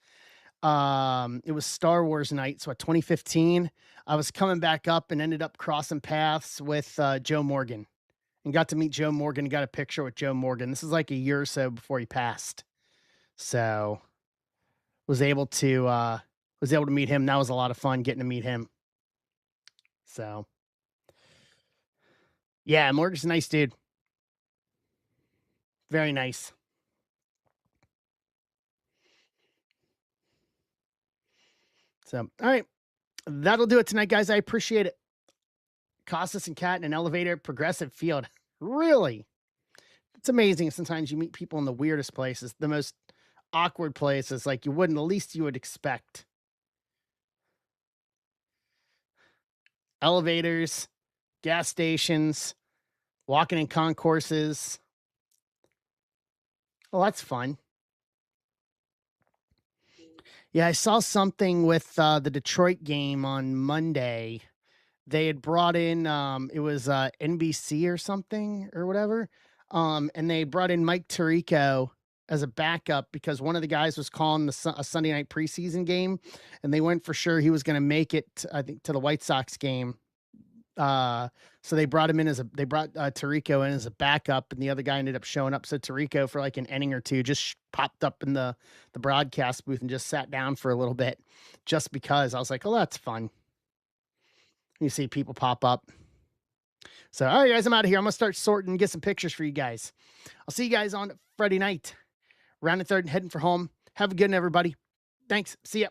It was Star Wars night, so at 2015, I was coming back up and ended up crossing paths with Joe Morgan, and got to meet Joe Morgan. Got a picture with Joe Morgan. This is like a year or so before he passed, so was able to meet him. That was a lot of fun getting to meet him. So, yeah, Morgan's a nice dude. Very nice. So, all right. That'll do it tonight, guys. I appreciate it. Costas and Cat in an elevator, Progressive Field. Really? It's amazing. Sometimes you meet people in the weirdest places, the most awkward places, like the least you would expect. Elevators, gas stations, walking in concourses. Well, that's fun. Yeah, I saw something with the Detroit game on Monday. They had brought in it was NBC or something or whatever, and they brought in Mike Tirico as a backup because one of the guys was calling a Sunday night preseason game, and they weren't for sure he was going to make it. I think to the White Sox game. So they brought him in Tirico in as a backup, and the other guy ended up showing up. So Tirico for like an inning or two just popped up in the broadcast booth and just sat down for a little bit, just because I was like, oh, that's fun. You see people pop up. So, all right, guys, I'm out of here. I'm going to start sorting and get some pictures for you guys. I'll see you guys on Friday night. Round and third and heading for home. Have a good one, everybody. Thanks. See ya.